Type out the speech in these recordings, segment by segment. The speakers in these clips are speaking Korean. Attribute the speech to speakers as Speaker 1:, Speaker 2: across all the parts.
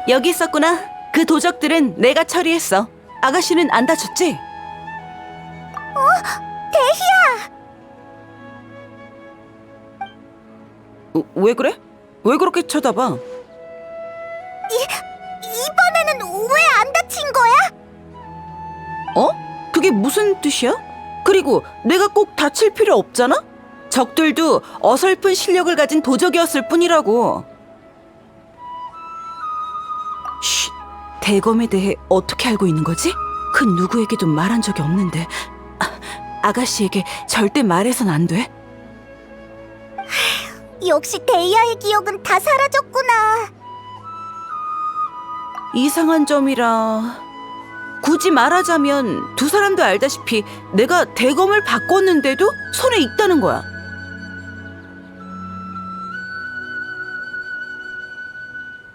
Speaker 1: 여기 있었구나. 그 도적들은 내가 처리했어. 아가씨는 안 다쳤지?
Speaker 2: 대희야!
Speaker 1: 왜 그래? 왜 그렇게 쳐다봐?
Speaker 2: 이번에는 왜 안 다친 거야?
Speaker 1: 어? 그게 무슨 뜻이야? 그리고 내가 꼭 다칠 필요 없잖아? 적들도 어설픈 실력을 가진 도적이었을 뿐이라고. 쉿, 대검에 대해 어떻게 알고 있는 거지? 그 누구에게도 말한 적이 없는데. 아가씨에게 절대 말해선 안 돼.
Speaker 2: 역시 대희야의 기억은 다 사라졌구나.
Speaker 1: 이상한 점이라... 굳이 말하자면 두 사람도 알다시피 내가 대검을 바꿨는데도 손에 익다는 거야.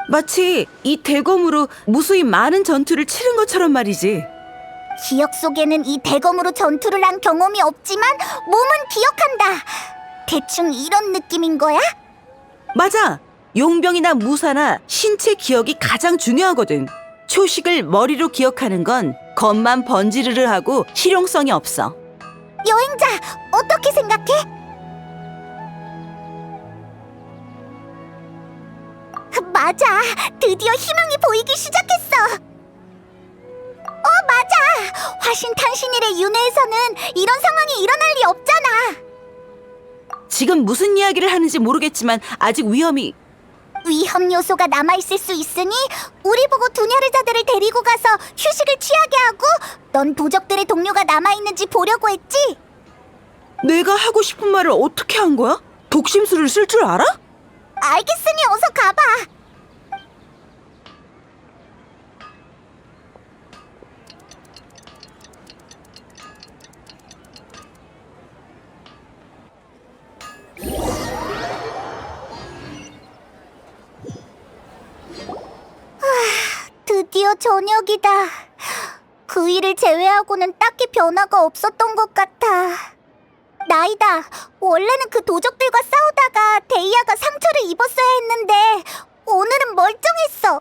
Speaker 1: 마치 이 대검으로 무수히 많은 전투를 치른 것처럼 말이지.
Speaker 2: 기억 속에는 이 대검으로 전투를 한 경험이 없지만 몸은 기억한다. 대충 이런 느낌인 거야?
Speaker 1: 맞아! 용병이나 무사나 신체 기억이 가장 중요하거든. 초식을 머리로 기억하는 건 겉만 번지르르 하고 실용성이 없어.
Speaker 2: 여행자, 어떻게 생각해? 맞아, 드디어 희망이 보이기 시작했어. 맞아! 화신탄신일의 윤회에서는 이런 상황이 일어날 리 없잖아.
Speaker 1: 지금 무슨 이야기를 하는지 모르겠지만 아직
Speaker 2: 위험 요소가 남아있을 수 있으니 우리 보고 두냐르자들을 데리고 가서 휴식을 취하게 하고, 넌 도적들의 동료가 남아있는지 보려고 했지?
Speaker 1: 내가 하고 싶은 말을 어떻게 한 거야? 독심술을 쓸 줄 알아?
Speaker 2: 알겠으니 어서 가봐. 드디어 저녁이다. 그 일을 제외하고는 딱히 변화가 없었던 것 같아. 나이다. 원래는 그 도적들과 싸우다가 데이아가 상처를 입었어야 했는데 오늘은 멀쩡했어.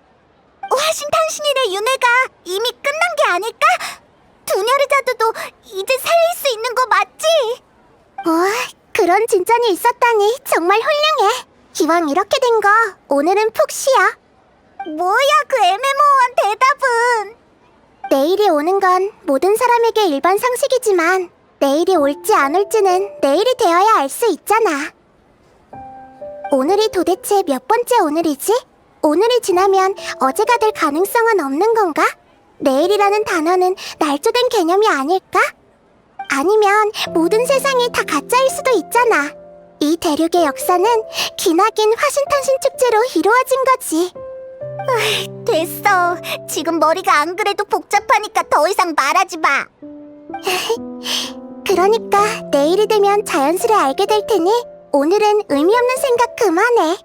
Speaker 2: 화신탄신일의 윤회가 이미 끝난 게 아닐까? 두냐르자드도 이제 살릴 수 있는 거 맞지? 그런 진전이 있었다니 정말 훌륭해. 기왕 이렇게 된 거 오늘은 푹 쉬어. 뭐야 그 애매모호한 대답은. 내일이 오는 건 모든 사람에게 일반 상식이지만 내일이 올지 안 올지는 내일이 되어야 알 수 있잖아. 오늘이 도대체 몇 번째 오늘이지? 오늘이 지나면 어제가 될 가능성은 없는 건가? 내일이라는 단어는 날조된 개념이 아닐까? 아니면 모든 세상이 다 가짜일 수도 있잖아. 이 대륙의 역사는 기나긴 화신탄신 축제로 이루어진 거지. 됐어. 지금 머리가 안 그래도 복잡하니까 더 이상 말하지 마. 그러니까 내일이 되면 자연스레 알게 될 테니 오늘은 의미 없는 생각 그만해.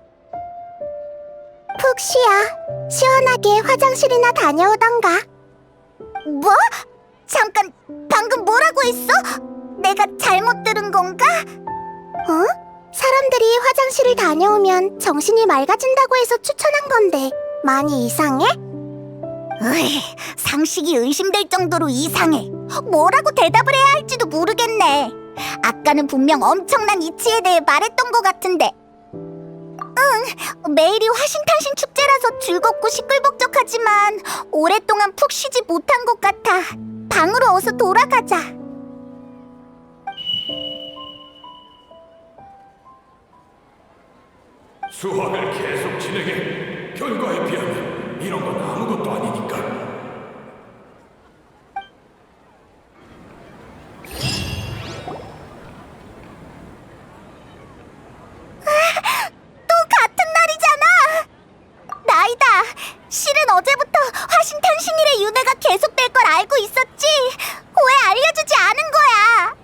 Speaker 2: 푹 쉬어. 시원하게 화장실이나 다녀오던가. 뭐? 잠깐, 방금 뭐라고 했어? 내가 잘못 들은 건가? 사람들이 화장실을 다녀오면 정신이 맑아진다고 해서 추천한 건데 많이 이상해? 상식이 의심될 정도로 이상해. 뭐라고 대답을 해야 할지도 모르겠네. 아까는 분명 엄청난 이치에 대해 말했던 것 같은데. 매일이 화신탄신 축제라서 즐겁고 시끌벅적하지만 오랫동안 푹 쉬지 못한 것 같아. 방으로 어서 돌아가자.
Speaker 3: 수학을 계속 진행해. 결과에 비하면 이런 건 아무것도 아니니까.
Speaker 2: 또 같은 날이잖아. 나이다. 실은 어제부터 화신탄신일의 윤회가 계속될 걸 알고 있었지. 왜 알려주지 않은 거야?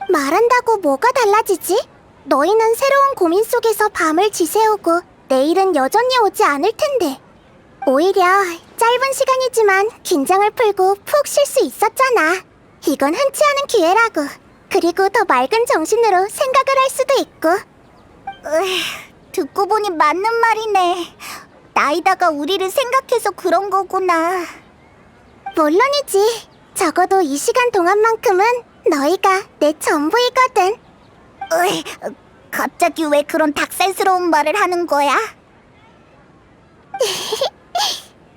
Speaker 2: 말한다고 뭐가 달라지지? 너희는 새로운 고민 속에서 밤을 지새우고 내일은 여전히 오지 않을 텐데. 오히려 짧은 시간이지만 긴장을 풀고 푹 쉴 수 있었잖아. 이건 흔치 않은 기회라고. 그리고 더 맑은 정신으로 생각을 할 수도 있고. 듣고 보니 맞는 말이네. 나이다가 우리를 생각해서 그런 거구나. 물론이지. 적어도 이 시간 동안만큼은 너희가 내 전부이거든. 으이, 갑자기 왜 그런 닭살스러운 말을 하는 거야?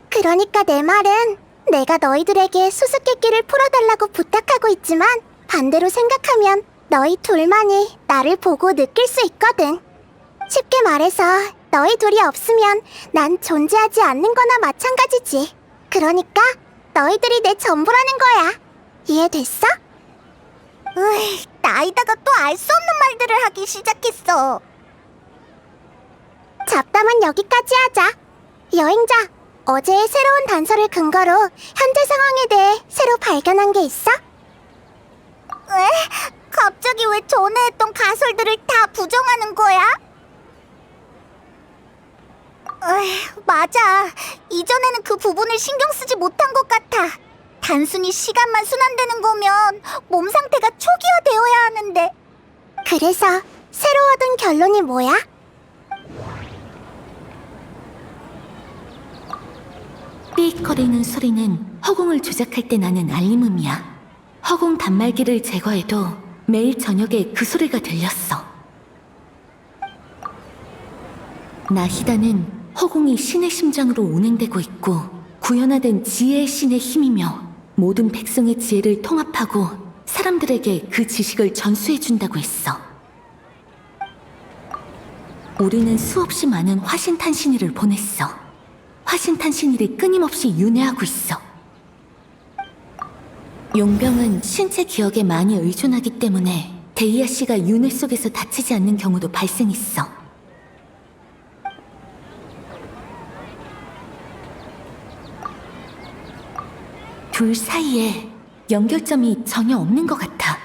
Speaker 2: 그러니까 내 말은 내가 너희들에게 수수께끼를 풀어달라고 부탁하고 있지만 반대로 생각하면 너희 둘만이 나를 보고 느낄 수 있거든. 쉽게 말해서 너희 둘이 없으면 난 존재하지 않는 거나 마찬가지지. 그러니까 너희들이 내 전부라는 거야. 이해됐어? 으이, 나이다가 또 알 수 없는 말들을 하기 시작했어. 잡담은 여기까지 하자. 여행자, 어제의 새로운 단서를 근거로 현재 상황에 대해 새로 발견한 게 있어? 왜? 갑자기 왜 전에 했던 가설들을 다 부정하는 거야? 맞아. 이전에는 그 부분을 신경 쓰지 못한 것 같아. 단순히 시간만 순환되는 거면 몸 상태가 초기화되어야 하는데. 그래서 새로 얻은 결론이 뭐야?
Speaker 4: 삐익거리는 소리는 허공을 조작할 때 나는 알림음이야. 허공 단말기를 제거해도 매일 저녁에 그 소리가 들렸어. 나히다는 허공이 신의 심장으로 운행되고 있고 구현화된 지혜의 신의 힘이며 모든 백성의 지혜를 통합하고 사람들에게 그 지식을 전수해준다고 했어. 우리는 수없이 많은 화신탄신일을 보냈어. 화신탄신일이 끊임없이 윤회하고 있어. 용병은 신체 기억에 많이 의존하기 때문에 데이아 씨가 윤회 속에서 다치지 않는 경우도 발생했어. 둘 사이에 연결점이 전혀 없는 것 같아.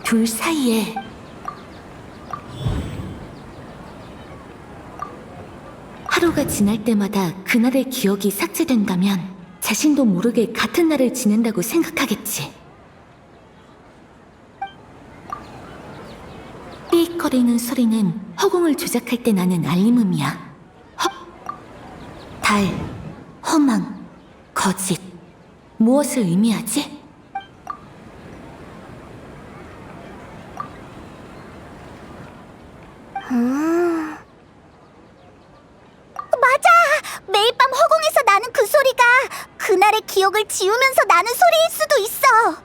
Speaker 4: 둘 사이에 하루가 지날 때마다 그날의 기억이 삭제된다면 자신도 모르게 같은 날을 지낸다고 생각하겠지. 삐익거리는 소리는 허공을 조작할 때 나는 알림음이야. 달, 허망, 거짓. 무엇을 의미하지?
Speaker 2: 맞아! 매일 밤 허공에서 나는 그 소리가 그날의 기억을 지우면서 나는 소리일 수도 있어.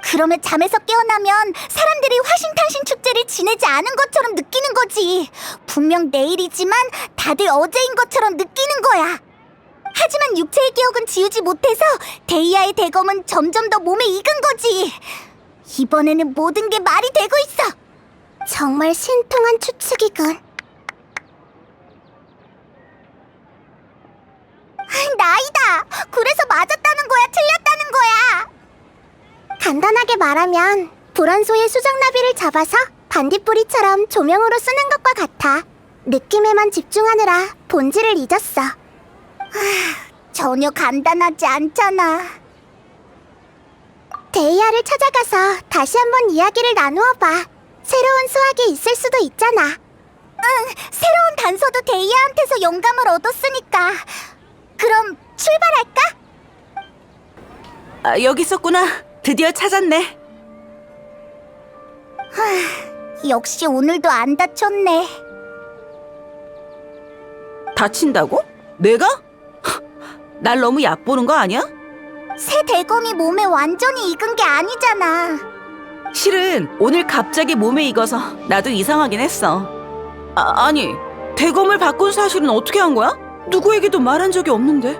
Speaker 2: 그러면 잠에서 깨어나면 사람들이 화신탄신 축제를 지내지 않은 것처럼 느끼는 거지. 분명 내일이지만 다들 어제인 것처럼 느끼는 거야. 하지만 육체의 기억은 지우지 못해서 데이아의 대검은 점점 더 몸에 익은 거지. 이번에는 모든 게 말이 되고 있어. 정말 신통한 추측이군. 나이다! 그래서 맞았다는 거야, 틀렸다는 거야? 간단하게 말하면 불원소의 수정나비를 잡아서 반딧불이처럼 조명으로 쓰는 것과 같아. 느낌에만 집중하느라 본질을 잊었어. 전혀 간단하지 않잖아. 데이아를 찾아가서 다시 한번 이야기를 나누어봐. 새로운 수학이 있을 수도 있잖아. 응, 새로운 단서도 데이아한테서 영감을 얻었으니까. 그럼 출발할까?
Speaker 1: 아, 여기 있었구나. 드디어 찾았네.
Speaker 2: 역시 오늘도 안 다쳤네.
Speaker 1: 다친다고? 내가? 날 너무 얕보는 거 아니야?
Speaker 2: 새 대검이 몸에 완전히 익은 게 아니잖아.
Speaker 1: 실은 오늘 갑자기 몸에 익어서 나도 이상하긴 했어. 아니, 대검을 바꾼 사실은 어떻게 한 거야? 누구에게도 말한 적이 없는데.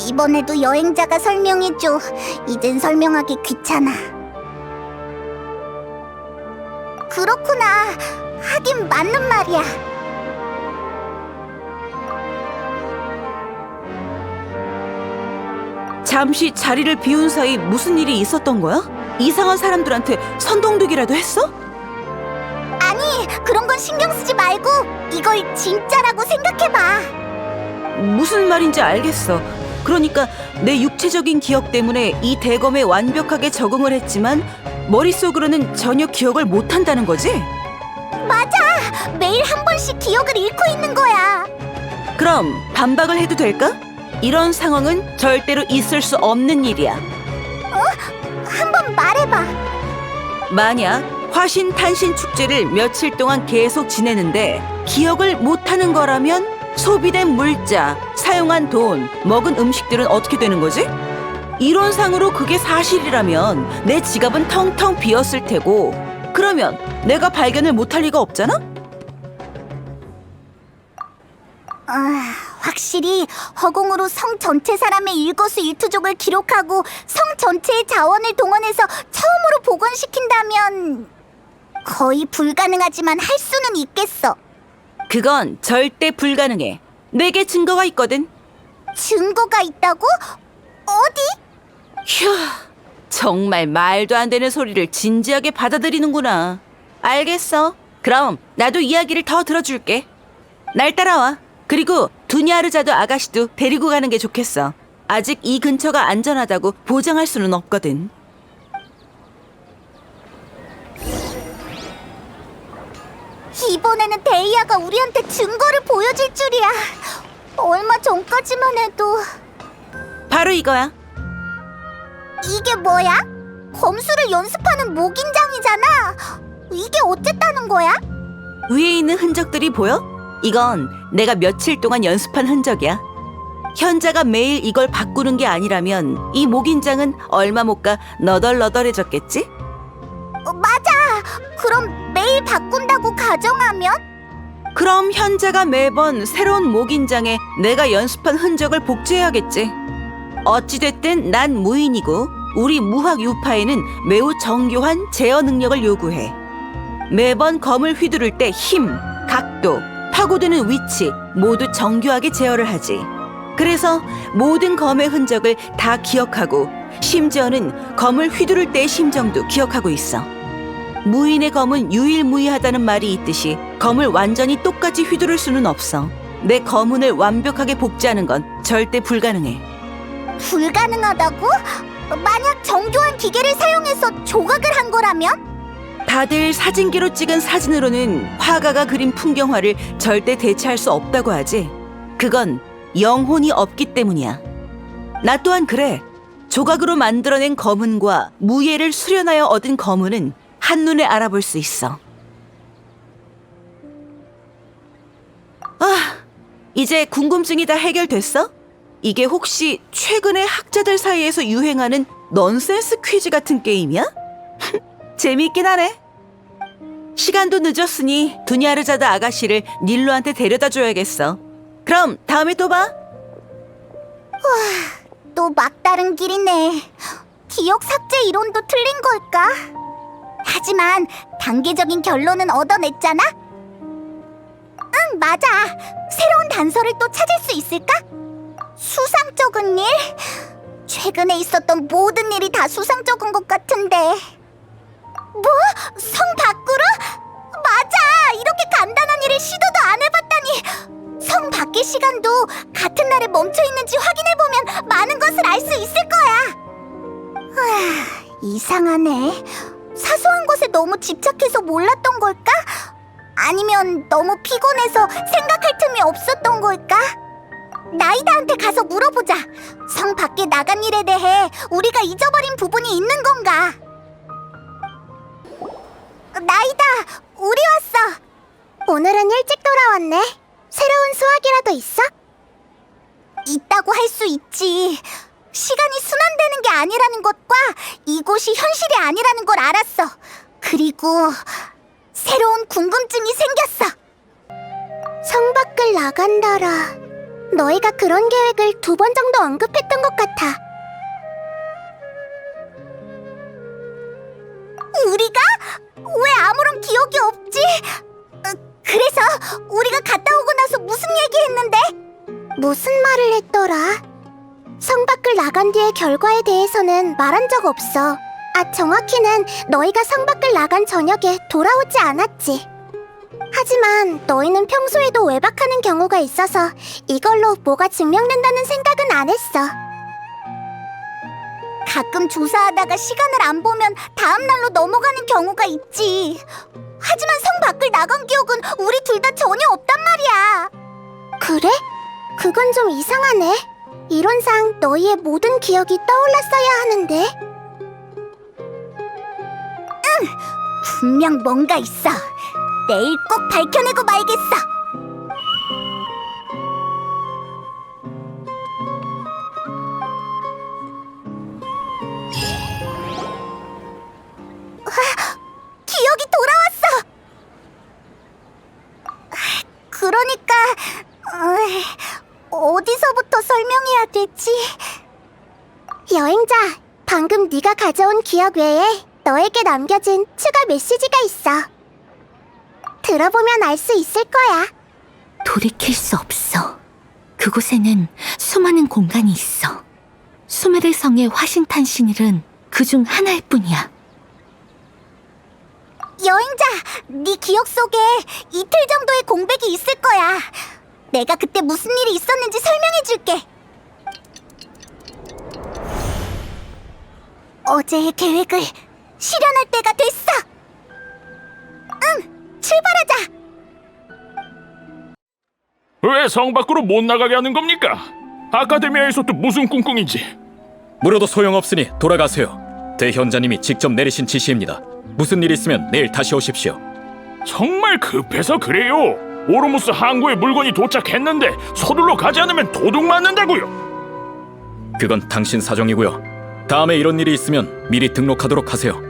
Speaker 2: 이번에도 여행자가 설명해줘. 이젠 설명하기 귀찮아. 그렇구나. 하긴 맞는 말이야.
Speaker 1: 잠시 자리를 비운 사이 무슨 일이 있었던 거야? 이상한 사람들한테 선동되기라도 했어?
Speaker 2: 아니, 그런 건 신경 쓰지 말고 이걸 진짜라고 생각해봐.
Speaker 1: 무슨 말인지 알겠어. 그러니까 내 육체적인 기억 때문에 이 대검에 완벽하게 적응을 했지만 머릿속으로는 전혀 기억을 못한다는 거지?
Speaker 2: 맞아! 매일 한 번씩 기억을 잃고 있는 거야.
Speaker 1: 그럼 반박을 해도 될까? 이런 상황은 절대로 있을 수 없는 일이야.
Speaker 2: 한번 말해봐.
Speaker 1: 만약 화신탄신 축제를 며칠 동안 계속 지내는데 기억을 못하는 거라면 소비된 물자, 사용한 돈, 먹은 음식들은 어떻게 되는 거지? 이론상으로 그게 사실이라면 내 지갑은 텅텅 비었을 테고 그러면 내가 발견을 못할 리가 없잖아?
Speaker 2: 확실히 허공으로 성 전체 사람의 일거수일투족을 기록하고 성 전체의 자원을 동원해서 처음으로 복원시킨다면 거의 불가능하지만 할 수는 있겠어.
Speaker 1: 그건 절대 불가능해. 내게 증거가 있거든.
Speaker 2: 증거가 있다고? 어디?
Speaker 1: 휴, 정말 말도 안 되는 소리를 진지하게 받아들이는구나. 알겠어. 그럼 나도 이야기를 더 들어줄게. 날 따라와. 그리고 두냐르자도 아가씨도 데리고 가는 게 좋겠어. 아직 이 근처가 안전하다고 보장할 수는 없거든.
Speaker 2: 이번에는 데이아가 우리한테 증거를 보여줄 줄이야. 얼마 전까지만 해도.
Speaker 1: 바로 이거야.
Speaker 2: 이게 뭐야? 검수를 연습하는 목인장이잖아. 이게 어쨌다는 거야?
Speaker 1: 위에 있는 흔적들이 보여? 이건 내가 며칠 동안 연습한 흔적이야. 현자가 매일 이걸 바꾸는 게 아니라면 이 목인장은 얼마 못 가 너덜너덜해졌겠지?
Speaker 2: 맞아. 그럼 매일 바꾼다고 가정하면?
Speaker 1: 그럼 현자가 매번 새로운 목인장에 내가 연습한 흔적을 복제해야겠지. 어찌됐든 난 무인이고 우리 무학 유파에는 매우 정교한 제어 능력을 요구해. 매번 검을 휘두를 때 힘, 각도, 파고드는 위치 모두 정교하게 제어를 하지. 그래서 모든 검의 흔적을 다 기억하고 심지어는 검을 휘두를 때의 심정도 기억하고 있어. 무인의 검은 유일무이하다는 말이 있듯이 검을 완전히 똑같이 휘두를 수는 없어. 내 검운을 완벽하게 복제하는 건 절대 불가능해.
Speaker 2: 불가능하다고? 만약 정교한 기계를 사용해서 조각을 한 거라면?
Speaker 1: 다들 사진기로 찍은 사진으로는 화가가 그린 풍경화를 절대 대체할 수 없다고 하지. 그건 영혼이 없기 때문이야. 나 또한 그래. 조각으로 만들어낸 검은과 무예를 수련하여 얻은 검은은 한눈에 알아볼 수 있어. 이제 궁금증이 다 해결됐어? 이게 혹시 최근에 학자들 사이에서 유행하는 넌센스 퀴즈 같은 게임이야? 재미있긴 하네. 시간도 늦었으니 두냐르자드 아가씨를 닐로한테 데려다 줘야겠어. 그럼 다음에 또 봐.
Speaker 2: 또 막다른 길이네. 기억 삭제 이론도 틀린 걸까? 하지만 단계적인 결론은 얻어냈잖아? 응, 맞아. 새로운 단서를 또 찾을 수 있을까? 수상쩍은 일? 최근에 있었던 모든 일이 다 수상쩍은 것 같은데. 뭐? 성 밖으로? 맞아! 이렇게 간단한 일을 시도도 안 해봤다니! 성 밖의 시간도 같은 날에 멈춰있는지 확인해보면 많은 것을 알 수 있을 거야! 이상하네. 사소한 것에 너무 집착해서 몰랐던 걸까? 아니면 너무 피곤해서 생각할 틈이 없었던 걸까? 나이다한테 가서 물어보자. 성 밖에 나간 일에 대해 우리가 잊어버린 부분이 있는 건가? 나이다, 우리 왔어. 오늘은 일찍 돌아왔네. 새로운 수학이라도 있어? 있다고 할 수 있지. 시간이 순환되는 게 아니라는 것과 이곳이 현실이 아니라는 걸 알았어. 그리고 새로운 궁금증이 생겼어. 성 밖을 나간다라. 너희가 그런 계획을 2번 정도 언급했던 것 같아. 우리가? 왜 아무런 기억이 없지? 그래서 우리가 갔다 오고 나서 무슨 얘기했는데? 무슨 말을 했더라? 성 밖을 나간 뒤의 결과에 대해서는 말한 적 없어. 정확히는 너희가 성 밖을 나간 저녁에 돌아오지 않았지. 하지만 너희는 평소에도 외박하는 경우가 있어서 이걸로 뭐가 증명된다는 생각은 안 했어. 가끔 조사하다가 시간을 안 보면 다음 날로 넘어가는 경우가 있지. 하지만 성 밖을 나간 기억은 우리 둘 다 전혀 없단 말이야. 그래? 그건 좀 이상하네. 이론상 너희의 모든 기억이 떠올랐어야 하는데. 응! 분명 뭔가 있어. 내일 꼭 밝혀내고 말겠어. 기억이 돌아왔어. 그러니까 어디서부터 설명해야 되지? 여행자, 방금 네가 가져온 기억 외에 너에게 남겨진 추가 메시지가 있어. 들어보면 알 수 있을 거야.
Speaker 4: 돌이킬 수 없어. 그곳에는 수많은 공간이 있어. 수메르 성의 화신탄 신일은 그중 하나일 뿐이야.
Speaker 2: 여행자, 네 기억 속에 이틀 정도의 공백이 있을 거야. 내가 그때 무슨 일이 있었는지 설명해줄게. 어제의 계획을 실현할 때가 됐어. 응, 출발하자.
Speaker 3: 왜 성 밖으로 못 나가게 하는 겁니까? 아카데미아에서 또 무슨 꿍꿍인지.
Speaker 5: 물어도 소용없으니 돌아가세요. 대현자님이 직접 내리신 지시입니다. 무슨 일 있으면 내일 다시 오십시오.
Speaker 3: 정말 급해서 그래요. 오르무스 항구에 물건이 도착했는데 서둘러 가지 않으면 도둑 맞는다고요.
Speaker 5: 그건 당신 사정이고요. 다음에 이런 일이 있으면 미리 등록하도록 하세요.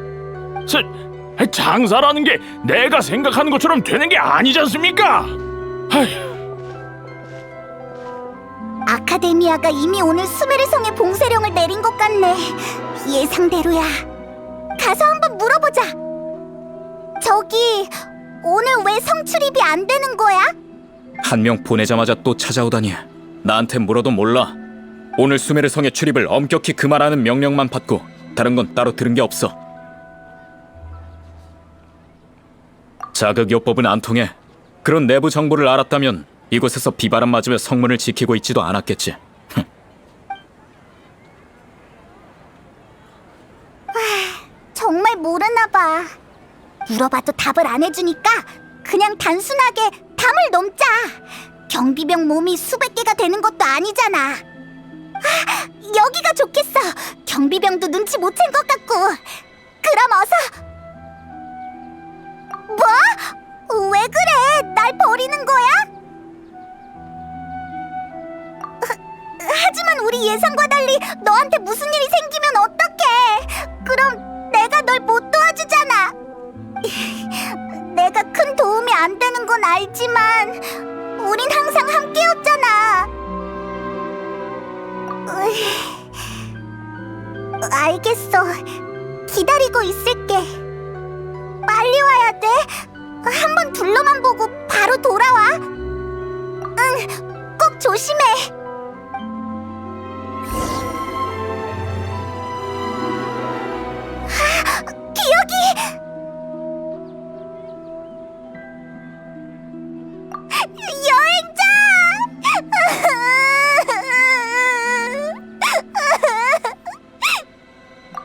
Speaker 3: 장사라는 게 내가 생각하는 것처럼 되는 게 아니지 않습니까?
Speaker 2: 아카데미아가 이미 오늘 수메르 성에 봉쇄령을 내린 것 같네. 예상대로야. 가서 한번 물어보자. 저기, 오늘 왜 성 출입이 안 되는 거야?
Speaker 5: 한 명 보내자마자 또 찾아오다니. 나한테 물어도 몰라. 오늘 수메르 성의 출입을 엄격히 금하라는 명령만 받고 다른 건 따로 들은 게 없어. 자극요법은 안 통해. 그런 내부 정보를 알았다면 이곳에서 비바람 맞으며 성문을 지키고 있지도 않았겠지.
Speaker 2: 정말 모르나 봐. 물어봐도 답을 안 해주니까 그냥 단순하게 담을 넘자. 경비병 몸이 수백 개가 되는 것도 아니잖아. 여기가 좋겠어. 경비병도 눈치 못 챈 것 같고. 그럼 어서. 뭐? 왜 그래? 날 버리는 거야? 하지만 우리 예상과 달리 너한테 무슨 일이 생기면 어떡해? 그럼 내가 널 못 도와주잖아. 내가 큰 도움이 안 되는 건 알지만 우린 항상 함께였잖아. 알겠어. 기다리고 있을게. 빨리 와야 돼. 한번 둘러만 보고 바로 돌아와. 응, 꼭 조심해. 기억이! 여행자!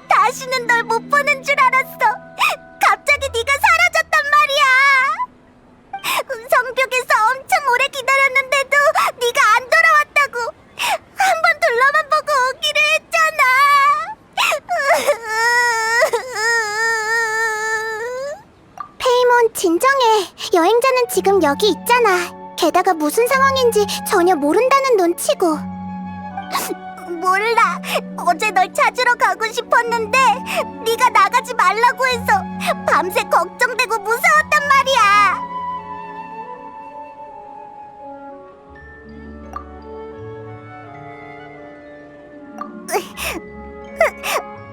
Speaker 2: 다시는 널 못 보는 줄 알았어. 갑자기 네가 사라졌단 말이야. 성벽에서 엄청 오래 기다렸는데도 네가 안 돌아왔다고. 한번 둘러만 보고 오기로 했잖아. 페이몬, 진정해. 여행자는 지금 여기 있잖아. 게다가 무슨 상황인지 전혀 모른다는 눈치고. 몰라. 어제 널 찾으러 가고 싶었는데 네가 나가지 말라고 해서 밤새 걱정되고 무서웠단 말이야.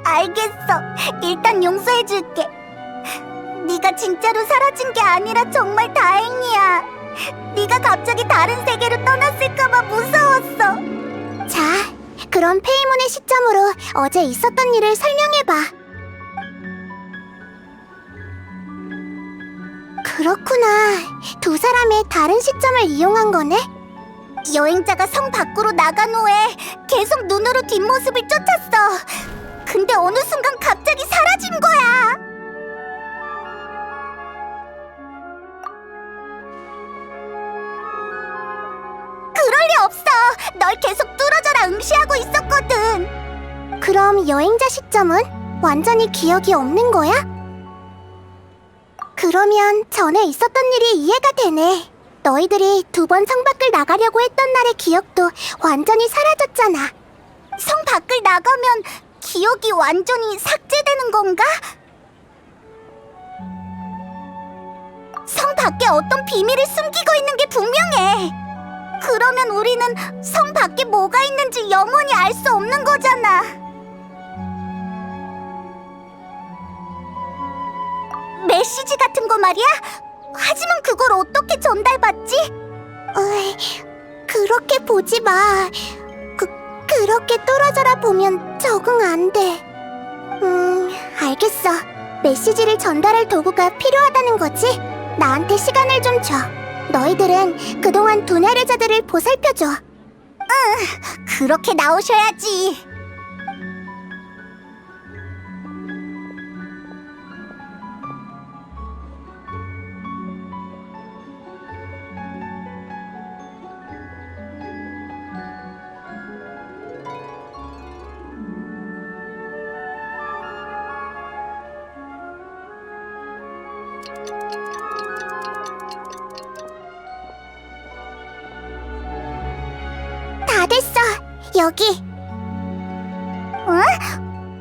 Speaker 2: 알겠어. 일단 용서해줄게. 네가 진짜로 사라진 게 아니라 정말 다행이야. 네가 갑자기 다른 세계로 떠났을까봐 무서웠어. 자, 그럼 페이몬의 시점으로 어제 있었던 일을 설명해봐. 그렇구나. 두 사람의 다른 시점을 이용한 거네? 여행자가 성 밖으로 나간 후에 계속 눈으로 뒷모습을 쫓았어. 근데 어느 순간 갑자기 사라진 거야. 그럴 리 없어. 널 계속 뚫어져라 응시하고 있었거든. 그럼 여행자 시점은 완전히 기억이 없는 거야? 그러면 전에 있었던 일이 이해가 되네. 너희들이 2번 성 밖을 나가려고 했던 날의 기억도 완전히 사라졌잖아. 성 밖을 나가면 기억이 완전히 삭제되는 건가? 성 밖에 어떤 비밀을 숨기고 있는 게 분명해. 그러면 우리는 성 밖에 뭐가 있는지 영원히 알 수 없는 거잖아. 메시지 같은 거 말이야? 하지만 그걸 어떻게 전달받지? 그렇게 보지 마. 그렇게 떨어져라 보면 적응 안 돼. 알겠어. 메시지를 전달할 도구가 필요하다는 거지? 나한테 시간을 좀 줘. 너희들은 그동안 두뇌레자들을 보살펴줘. 응, 그렇게 나오셔야지. 다 됐어. 여기. 응?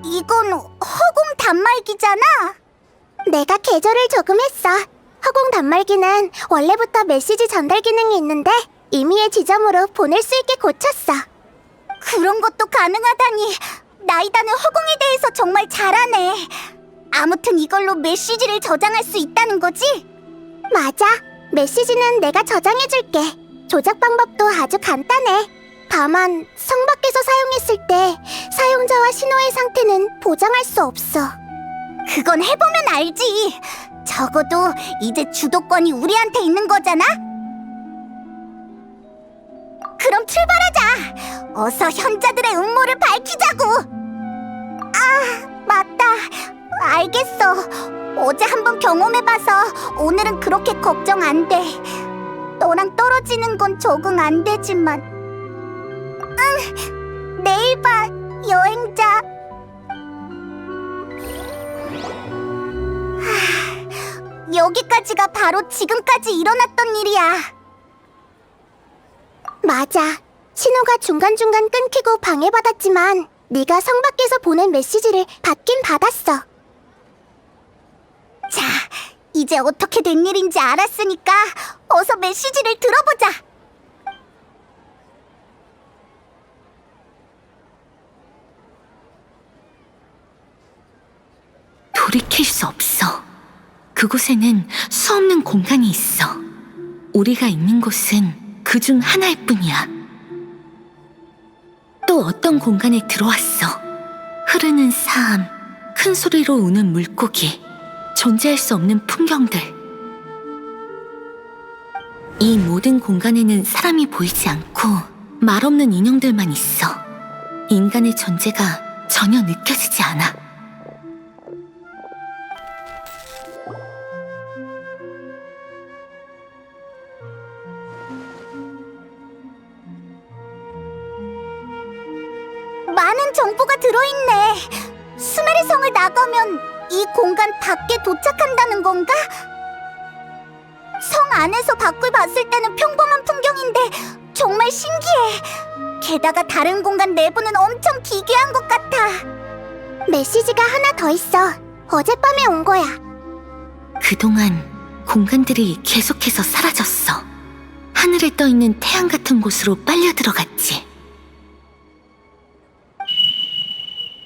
Speaker 2: 이건 허공 단말기잖아. 내가 계절을 조금 했어. 허공 단말기는 원래부터 메시지 전달 기능이 있는데 임의의 지점으로 보낼 수 있게 고쳤어. 그런 것도 가능하다니. 나이다는 허공에 대해서 정말 잘하네. 아무튼 이걸로 메시지를 저장할 수 있다는 거지? 맞아. 메시지는 내가 저장해줄게. 조작 방법도 아주 간단해. 다만 성 밖에서 사용했을 때 사용자와 신호의 상태는 보장할 수 없어. 그건 해보면 알지. 적어도 이제 주도권이 우리한테 있는 거잖아? 그럼 출발하자. 어서 현자들의 음모를 밝히자고. 아, 맞다. 알겠어. 어제 한번 경험해봐서 오늘은 그렇게 걱정 안 돼. 너랑 떨어지는 건 적응 안 되지만. 응, 내일 봐, 여행자. 여기까지가 바로 지금까지 일어났던 일이야. 맞아. 신호가 중간중간 끊기고 방해받았지만 네가 성 밖에서 보낸 메시지를 받긴 받았어. 자, 이제 어떻게 된 일인지 알았으니까 어서 메시지를 들어보자.
Speaker 4: 돌이킬 수 없어. 그곳에는 수없는 공간이 있어. 우리가 있는 곳은 그중 하나일 뿐이야. 또 어떤 공간에 들어왔어. 흐르는 사암, 큰 소리로 우는 물고기, 존재할 수 없는 풍경들. 이 모든 공간에는 사람이 보이지 않고 말없는 인형들만 있어. 인간의 존재가 전혀 느껴지지 않아.
Speaker 2: 많은 정보가 들어있네. 수메르 성을 나가면 이 공간 밖에 도착한다는 건가? 성 안에서 밖을 봤을 때는 평범한 풍경인데 정말 신기해. 게다가 다른 공간 내부는 엄청 기괴한 것 같아. 메시지가 하나 더 있어. 어젯밤에 온 거야.
Speaker 4: 그동안 공간들이 계속해서 사라졌어. 하늘에 떠있는 태양 같은 곳으로 빨려 들어갔지.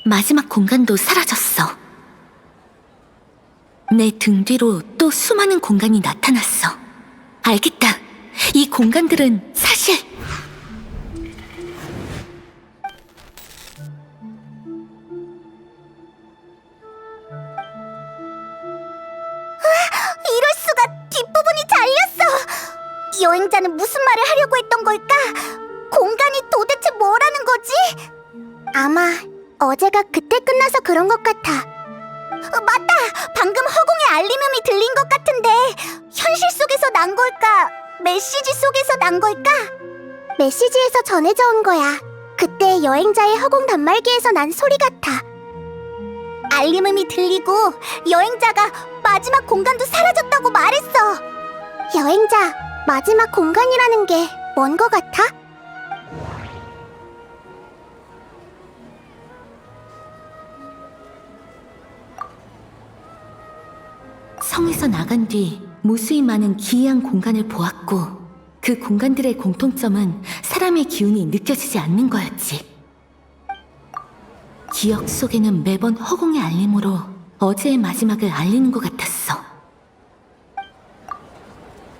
Speaker 4: 마지막 공간도 사라졌어. 내 등 뒤로 또 수많은 공간이 나타났어. 알겠다. 이 공간들은 사실
Speaker 2: 이럴 수가. 뒷부분이 잘렸어. 여행자는 무슨 말을 하려고 했던 걸까? 공간이 도대체 뭐라는 거지? 아마 어제가 그때 끝나서 그런 것 같아. 맞다! 방금 허공의 알림음이 들린 것 같은데 현실 속에서 난 걸까? 메시지 속에서 난 걸까? 메시지에서 전해져 온 거야. 그때 여행자의 허공 단말기에서 난 소리 같아. 알림음이 들리고 여행자가 마지막 공간도 사라졌다고 말했어. 여행자, 마지막 공간이라는 게 뭔 거 같아?
Speaker 4: 성에서 나간 뒤 무수히 많은 기이한 공간을 보았고 그 공간들의 공통점은 사람의 기운이 느껴지지 않는 거였지. 기억 속에는 매번 허공의 알림으로 어제의 마지막을 알리는 것 같았어.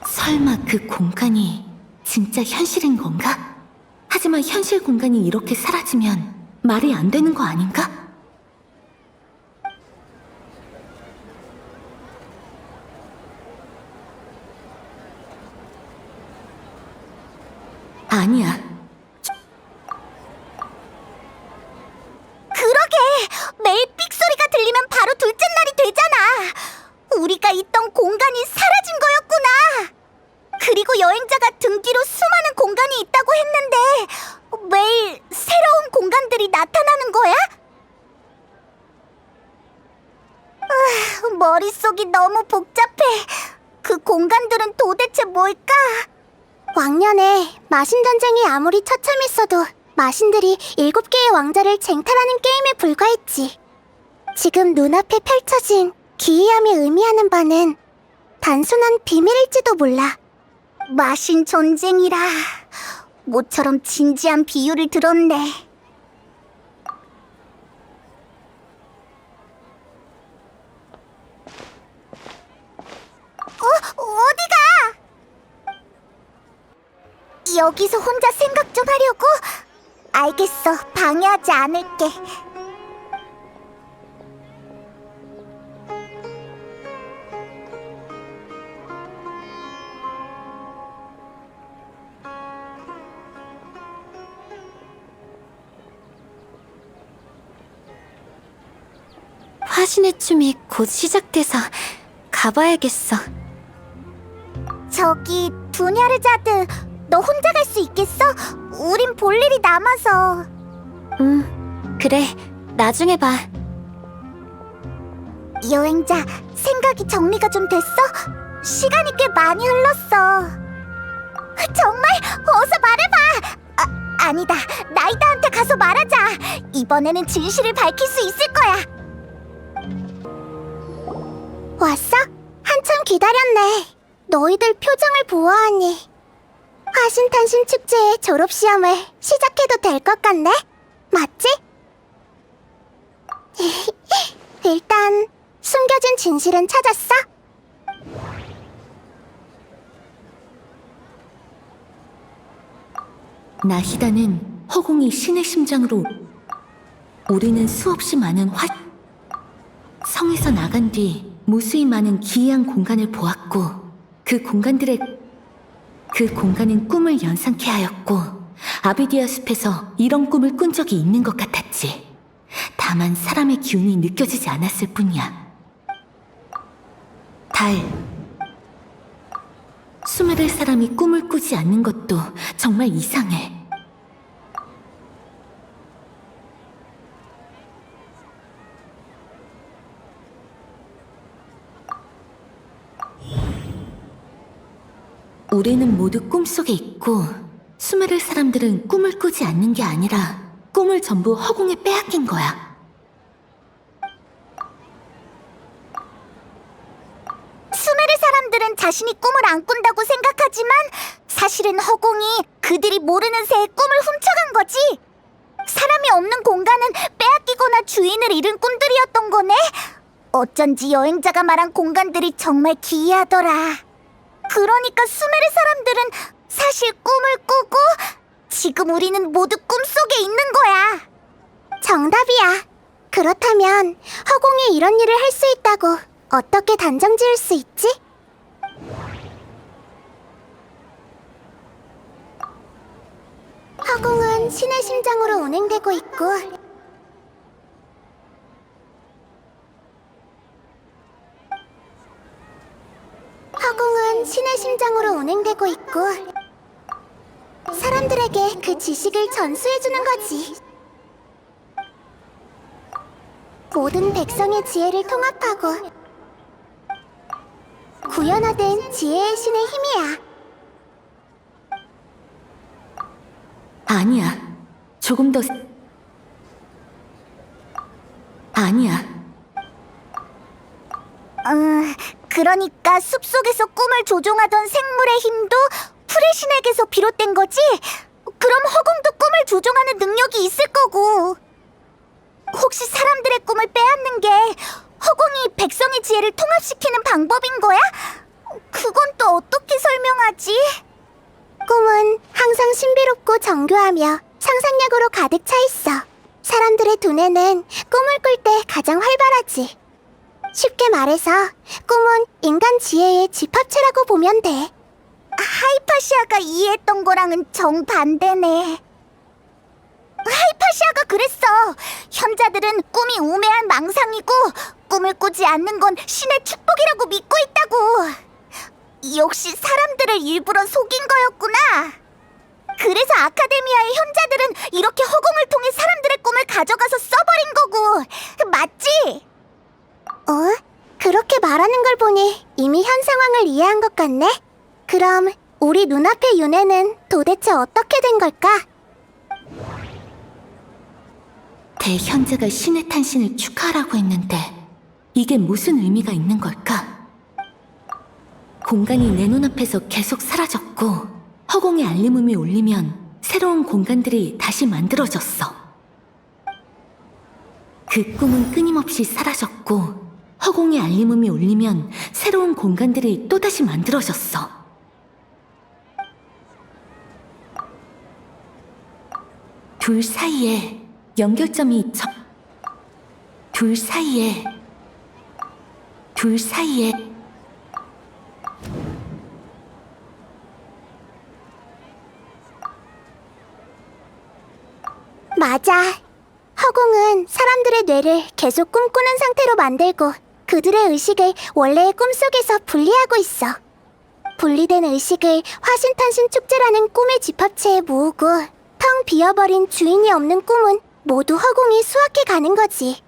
Speaker 4: 설마 그 공간이 진짜 현실인 건가? 하지만 현실 공간이 이렇게 사라지면 말이 안 되는 거 아닌가? 아니야.
Speaker 2: 그러게! 매일 삑소리가 들리면 바로 둘째 날이 되잖아! 우리가 있던 공간이 사라진 거였구나! 그리고 여행자가 등 뒤로 수많은 공간이 있다고 했는데 매일 새로운 공간들이 나타나는 거야? 머릿속이 너무 복잡해. 그 공간들은 도대체 뭘까? 왕년에 마신 전쟁이 아무리 처참했어도 마신들이 7개의 왕자를 쟁탈하는 게임에 불과했지. 지금 눈앞에 펼쳐진 기이함이 의미하는 바는 단순한 비밀일지도 몰라. 마신 전쟁이라 모처럼 진지한 비유를 들었네. 어디가? 여기서 혼자 생각 좀 하려고? 알겠어, 방해하지 않을게.
Speaker 4: 화신의 춤이 곧 시작돼서 가봐야겠어.
Speaker 2: 저기, 두냐르자드, 너 혼자 갈 수 있겠어? 우린 볼 일이 남아서.
Speaker 4: 그래, 나중에 봐.
Speaker 2: 여행자, 생각이 정리가 좀 됐어? 시간이 꽤 많이 흘렀어. 정말? 어서 말해봐! 아니다, 나이다한테 가서 말하자. 이번에는 진실을 밝힐 수 있을 거야. 왔어? 한참 기다렸네. 너희들 표정을 보아하니 화신탄신 축제의 졸업시험을 시작해도 될 것 같네? 맞지? 일단 숨겨진 진실은 찾았어?
Speaker 4: 나히다는 허공이 신의 심장으로 우리는 수없이 많은 성에서 나간 뒤 무수히 많은 기이한 공간을 보았고 그 공간은 꿈을 연상케 하였고 아비디아 숲에서 이런 꿈을 꾼 적이 있는 것 같았지. 다만 사람의 기운이 느껴지지 않았을 뿐이야. 달, 수메르 사람이 꿈을 꾸지 않는 것도 정말 이상해. 우리는 모두 꿈속에 있고 수메르 사람들은 꿈을 꾸지 않는 게 아니라 꿈을 전부 허공에 빼앗긴 거야.
Speaker 2: 수메르 사람들은 자신이 꿈을 안 꾼다고 생각하지만 사실은 허공이 그들이 모르는 새에 꿈을 훔쳐간 거지. 사람이 없는 공간은 빼앗기거나 주인을 잃은 꿈들이었던 거네. 어쩐지 여행자가 말한 공간들이 정말 기이하더라. 그러니까 수메르 사람들은 사실 꿈을 꾸고 지금 우리는 모두 꿈속에 있는 거야. 정답이야. 그렇다면 허공이 이런 일을 할 수 있다고 어떻게 단정 지을 수 있지? 허공은 신의 심장으로 운행되고 있고 운행되고 있고 사람들에게 그 지식을 전수해주는 거지. 모든 백성의 지혜를 통합하고 구현화된 지혜의 신의 힘이야.
Speaker 4: 아니야. 조금 더... 아니야.
Speaker 2: 그러니까 숲속에서 꿈을 조종하던 생물의 힘도 풀의 신에게서 비롯된 거지? 그럼 허공도 꿈을 조종하는 능력이 있을 거고. 혹시 사람들의 꿈을 빼앗는 게 허공이 백성의 지혜를 통합시키는 방법인 거야? 그건 또 어떻게 설명하지? 꿈은 항상 신비롭고 정교하며 상상력으로 가득 차 있어. 사람들의 두뇌는 꿈을 꿀 때 가장 활발하지. 쉽게 말해서 꿈은 인간 지혜의 집합체라고 보면 돼. 하이파시아가 이해했던 거랑은 정반대네. 하이파시아가 그랬어. 현자들은 꿈이 우매한 망상이고 꿈을 꾸지 않는 건 신의 축복이라고 믿고 있다고. 역시 사람들을 일부러 속인 거였구나. 그래서 아카데미아의 현자들은 이렇게 허공을 통해 사람들의 꿈을 가져가서 써버린 거고. 맞지? 그렇게 말하는 걸 보니 이미 현 상황을 이해한 것 같네? 그럼 우리 눈앞의 윤회는 도대체 어떻게 된 걸까?
Speaker 4: 대현자가 신의 탄신을 축하하라고 했는데 이게 무슨 의미가 있는 걸까? 공간이 내 눈앞에서 계속 사라졌고 허공에 알림음이 울리면 새로운 공간들이 다시 만들어졌어. 그 꿈은 끊임없이 사라졌고 허공에 알림음이 울리면 새로운 공간들이 또다시 만들어졌어. 둘 사이에 연결점이 둘 사이에
Speaker 2: 맞아. 허공은 사람들의 뇌를 계속 꿈꾸는 상태로 만들고 그들의 의식을 원래의 꿈속에서 분리하고 있어. 분리된 의식을 화신탄신 축제라는 꿈의 집합체에 모으고 텅 비어버린 주인이 없는 꿈은 모두 허공이 수확해 가는 거지.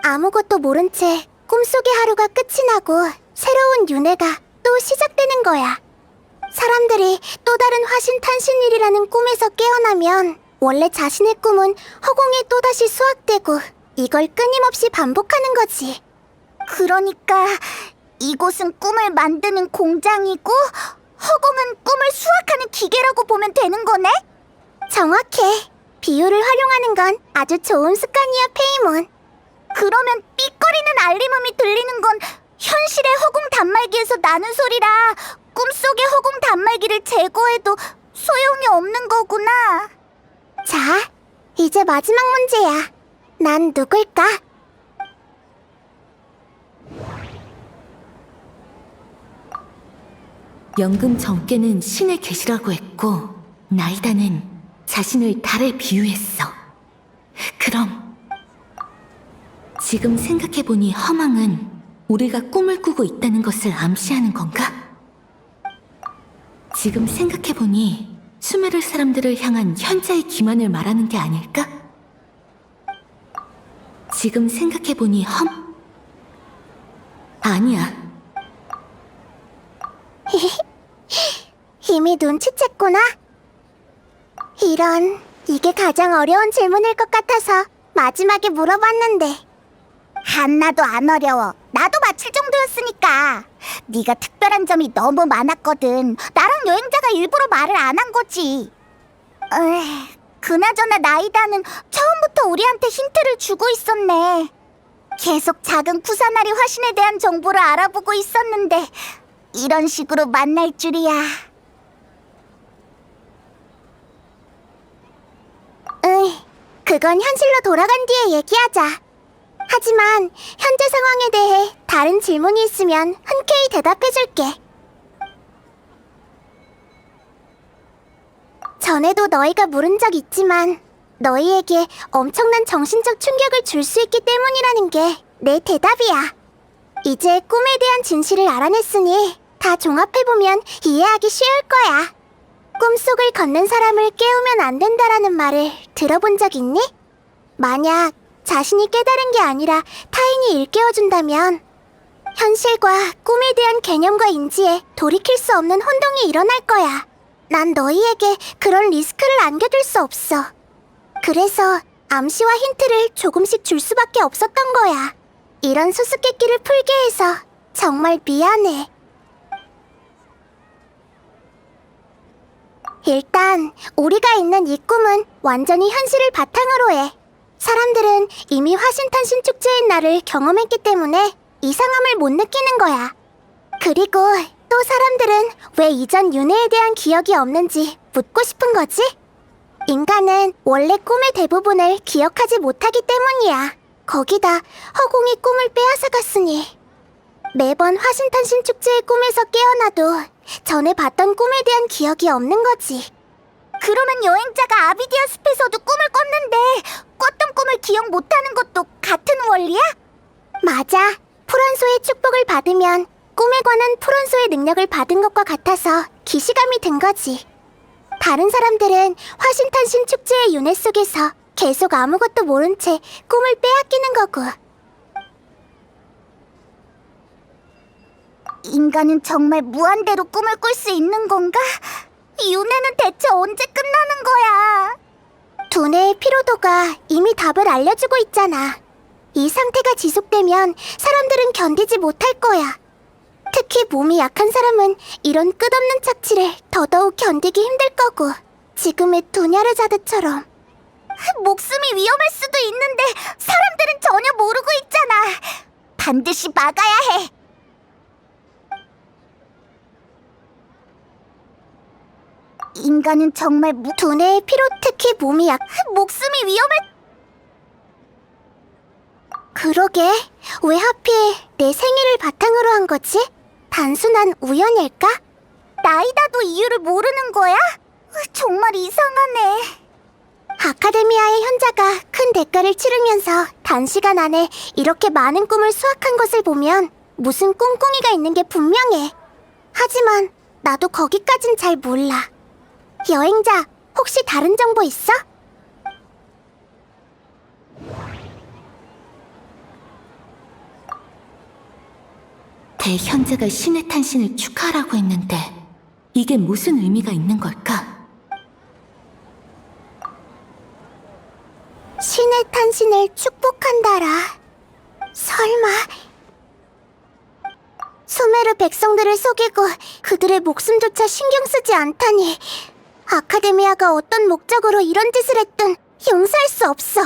Speaker 2: 아무것도 모른 채 꿈속의 하루가 끝이 나고 새로운 윤회가 또 시작되는 거야. 사람들이 또 다른 화신탄신일이라는 꿈에서 깨어나면 원래 자신의 꿈은 허공에 또다시 수확되고 이걸 끊임없이 반복하는 거지. 그러니까 이곳은 꿈을 만드는 공장이고 허공은 꿈을 수확하는 기계라고 보면 되는 거네? 정확해. 비유를 활용하는 건 아주 좋은 습관이야, 페이몬. 그러면 삐거리는 알림음이 들리는 건 현실의 허공 단말기에서 나는 소리라 꿈속의 허공 단말기를 제거해도 소용이 없는 거구나. 자, 이제 마지막 문제야. 난 누굴까?
Speaker 4: 연금 정계는 신의 계시라고 했고 나이다는 자신을 달에 비유했어. 그럼 지금 생각해보니 허망은 우리가 꿈을 꾸고 있다는 것을 암시하는 건가? 지금 생각해보니 수메르 사람들을 향한 현자의 기만을 말하는 게 아닐까? 지금 생각해보니 아니야.
Speaker 2: 이미 눈치챘구나. 이게 가장 어려운 질문일 것 같아서 마지막에 물어봤는데. 하나도 안 어려워. 나도 맞힐 정도였으니까. 네가 특별한 점이 너무 많았거든. 나랑 여행자가 일부러 말을 안 한 거지. 그나저나 나이다는 처음부터 우리한테 힌트를 주고 있었네. 계속 작은 쿠사나리 화신에 대한 정보를 알아보고 있었는데 이런 식으로 만날 줄이야. 그건 현실로 돌아간 뒤에 얘기하자. 하지만 현재 상황에 대해 다른 질문이 있으면 흔쾌히 대답해줄게. 전에도 너희가 물은 적 있지만 너희에게 엄청난 정신적 충격을 줄 수 있기 때문이라는 게 내 대답이야. 이제 꿈에 대한 진실을 알아냈으니 다 종합해보면 이해하기 쉬울 거야. 꿈속을 걷는 사람을 깨우면 안 된다라는 말을 들어본 적 있니? 만약 자신이 깨달은 게 아니라 타인이 일깨워준다면 현실과 꿈에 대한 개념과 인지에 돌이킬 수 없는 혼동이 일어날 거야. 난 너희에게 그런 리스크를 안겨둘 수 없어. 그래서 암시와 힌트를 조금씩 줄 수밖에 없었던 거야. 이런 수수께끼를 풀게 해서 정말 미안해. 일단 우리가 있는 이 꿈은 완전히 현실을 바탕으로 해. 사람들은 이미 화신탄신 축제의 날을 경험했기 때문에 이상함을 못 느끼는 거야. 그리고 또 사람들은 왜 이전 윤회에 대한 기억이 없는지 묻고 싶은 거지? 인간은 원래 꿈의 대부분을 기억하지 못하기 때문이야. 거기다 허공이 꿈을 빼앗아갔으니 매번 화신탄신 축제의 꿈에서 깨어나도 전에 봤던 꿈에 대한 기억이 없는 거지. 그러면 여행자가 아비디아 숲에서도 꿈을 꿨는데 꿨던 꿈을 기억 못하는 것도 같은 원리야? 맞아. 푸른소의 축복을 받으면 꿈에 관한 푸른소의 능력을 받은 것과 같아서 기시감이 든 거지. 다른 사람들은 화신탄신 축제의 윤회 속에서 계속 아무것도 모른 채 꿈을 빼앗기는 거고. 인간은 정말 무한대로 꿈을 꿀 수 있는 건가? 윤회는 대체 언제 끝나는 거야? 두뇌의 피로도가 이미 답을 알려주고 있잖아. 이 상태가 지속되면 사람들은 견디지 못할 거야. 특히 몸이 약한 사람은 이런 끝없는 착취를 더더욱 견디기 힘들 거고, 지금의 두냐르자드처럼. 목숨이 위험할 수도 있는데 사람들은 전혀 모르고 있잖아. 반드시 막아야 해. 인간은 정말 두뇌의 피로, 특히 몸이 목숨이 위험할... 그러게, 왜 하필 내 생일을 바탕으로 한 거지? 단순한 우연일까? 나이다도 이유를 모르는 거야? 정말 이상하네. 아카데미아의 현자가 큰 대가를 치르면서 단시간 안에 이렇게 많은 꿈을 수확한 것을 보면 무슨 꿍꿍이가 있는 게 분명해. 하지만 나도 거기까진 잘 몰라. 여행자, 혹시 다른 정보 있어?
Speaker 4: 대현자가 신의 탄신을 축하하라고 했는데 이게 무슨 의미가 있는 걸까?
Speaker 2: 신의 탄신을 축복한다라. 설마... 수메르 백성들을 속이고 그들의 목숨조차 신경 쓰지 않다니. 아카데미아가 어떤 목적으로 이런 짓을 했든 용서할 수 없어.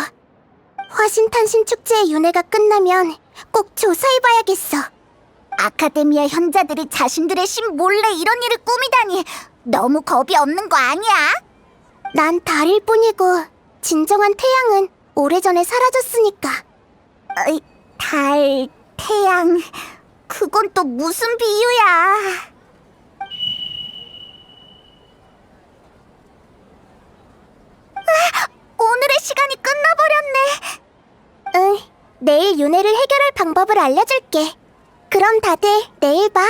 Speaker 2: 화신탄신 축제의 윤회가 끝나면 꼭 조사해봐야겠어. 아카데미아 현자들이 자신들의 신 몰래 이런 일을 꾸미다니 너무 겁이 없는 거 아니야? 난 달일 뿐이고 진정한 태양은 오래전에 사라졌으니까. 달, 태양... 그건 또 무슨 비유야? 오늘의 시간이 끝나버렸네. 응, 내일 윤회를 해결할 방법을 알려줄게. 그럼 다들 내일 봐.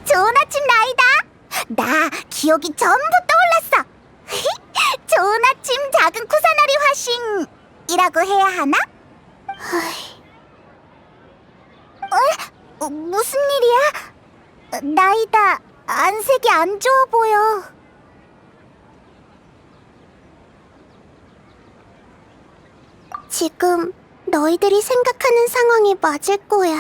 Speaker 2: 좋은 아침, 나이다. 나 기억이 전부 떠올랐어. 좋은 아침, 작은 쿠사나리 화신이라고 해야 하나? 무슨 일이야? 나이다, 안색이 안 좋아 보여. 지금 너희들이 생각하는 상황이 맞을 거야.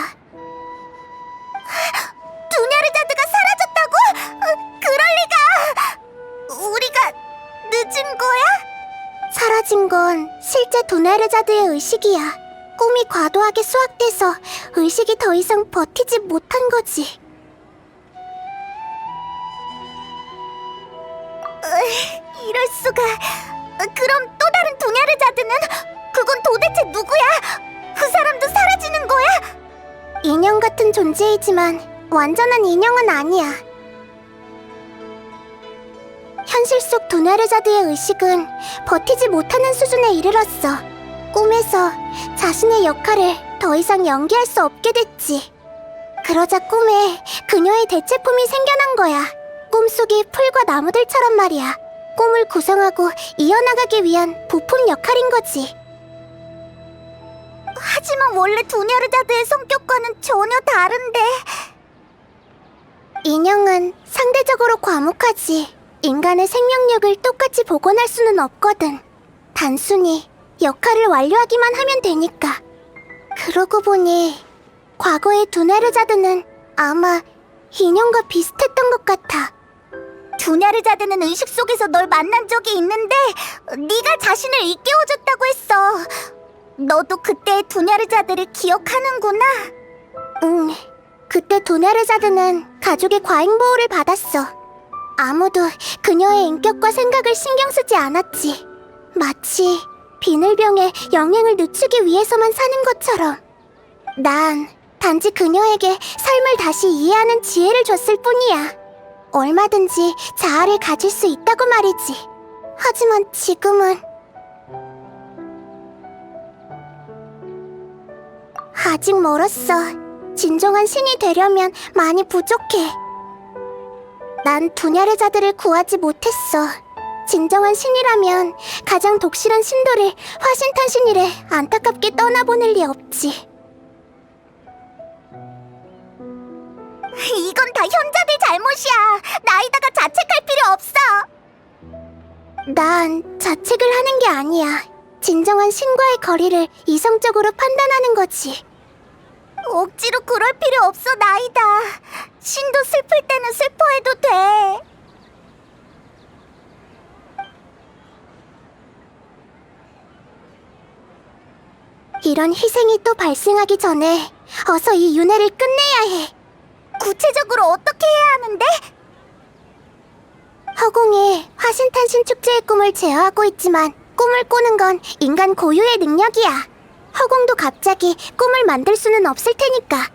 Speaker 2: 두냐르자드가 사라졌다고? 그럴 리가! 우리가 늦은 거야? 사라진 건 실제 두냐르자드의 의식이야. 꿈이 과도하게 수확돼서 의식이 더 이상 버티지 못한 거지. 이럴 수가. 그럼 또 다른 두냐르자드는? 그건 도대체 누구야? 그 사람도 사라지는 거야? 인형 같은 존재이지만 완전한 인형은 아니야. 현실 속 두나르자드의 의식은 버티지 못하는 수준에 이르렀어. 꿈에서 자신의 역할을 더 이상 연기할 수 없게 됐지. 그러자 꿈에 그녀의 대체품이 생겨난 거야. 꿈속이 풀과 나무들처럼 말이야. 꿈을 구성하고 이어나가기 위한 부품 역할인 거지. 하지만 원래 두냐르자드의 성격과는 전혀 다른데. 인형은 상대적으로 과묵하지. 인간의 생명력을 똑같이 복원할 수는 없거든. 단순히 역할을 완료하기만 하면 되니까. 그러고 보니 과거의 두냐르자드는 아마 인형과 비슷했던 것 같아. 두냐르자드는 의식 속에서 널 만난 적이 있는데 네가 자신을 일깨워줬다고 했어. 너도 그때의 두냐르자드를 기억하는구나. 응, 그때 두냐르자드는 가족의 과잉보호를 받았어. 아무도 그녀의 인격과 생각을 신경 쓰지 않았지. 마치 비늘병에 영양을 늦추기 위해서만 사는 것처럼. 난 단지 그녀에게 삶을 다시 이해하는 지혜를 줬을 뿐이야. 얼마든지 자아를 가질 수 있다고 말이지. 하지만 지금은 아직 멀었어. 진정한 신이 되려면 많이 부족해. 난 두냐르자드를 구하지 못했어. 진정한 신이라면 가장 독실한 신도를 화신탄신일에 안타깝게 떠나보낼 리 없지. 이건 다 현자들 잘못이야. 나이다가 자책할 필요 없어. 난 자책을 하는 게 아니야. 진정한 신과의 거리를 이성적으로 판단하는 거지. 억지로 그럴 필요 없어, 나이다. 신도 슬플 때는 슬퍼해도 돼. 이런 희생이 또 발생하기 전에 어서 이 윤회를 끝내야 해. 구체적으로 어떻게 해야 하는데? 허공이 화신탄신 축제의 꿈을 제어하고 있지만 꿈을 꾸는 건 인간 고유의 능력이야. 허공도 갑자기 꿈을 만들 수는 없을 테니까.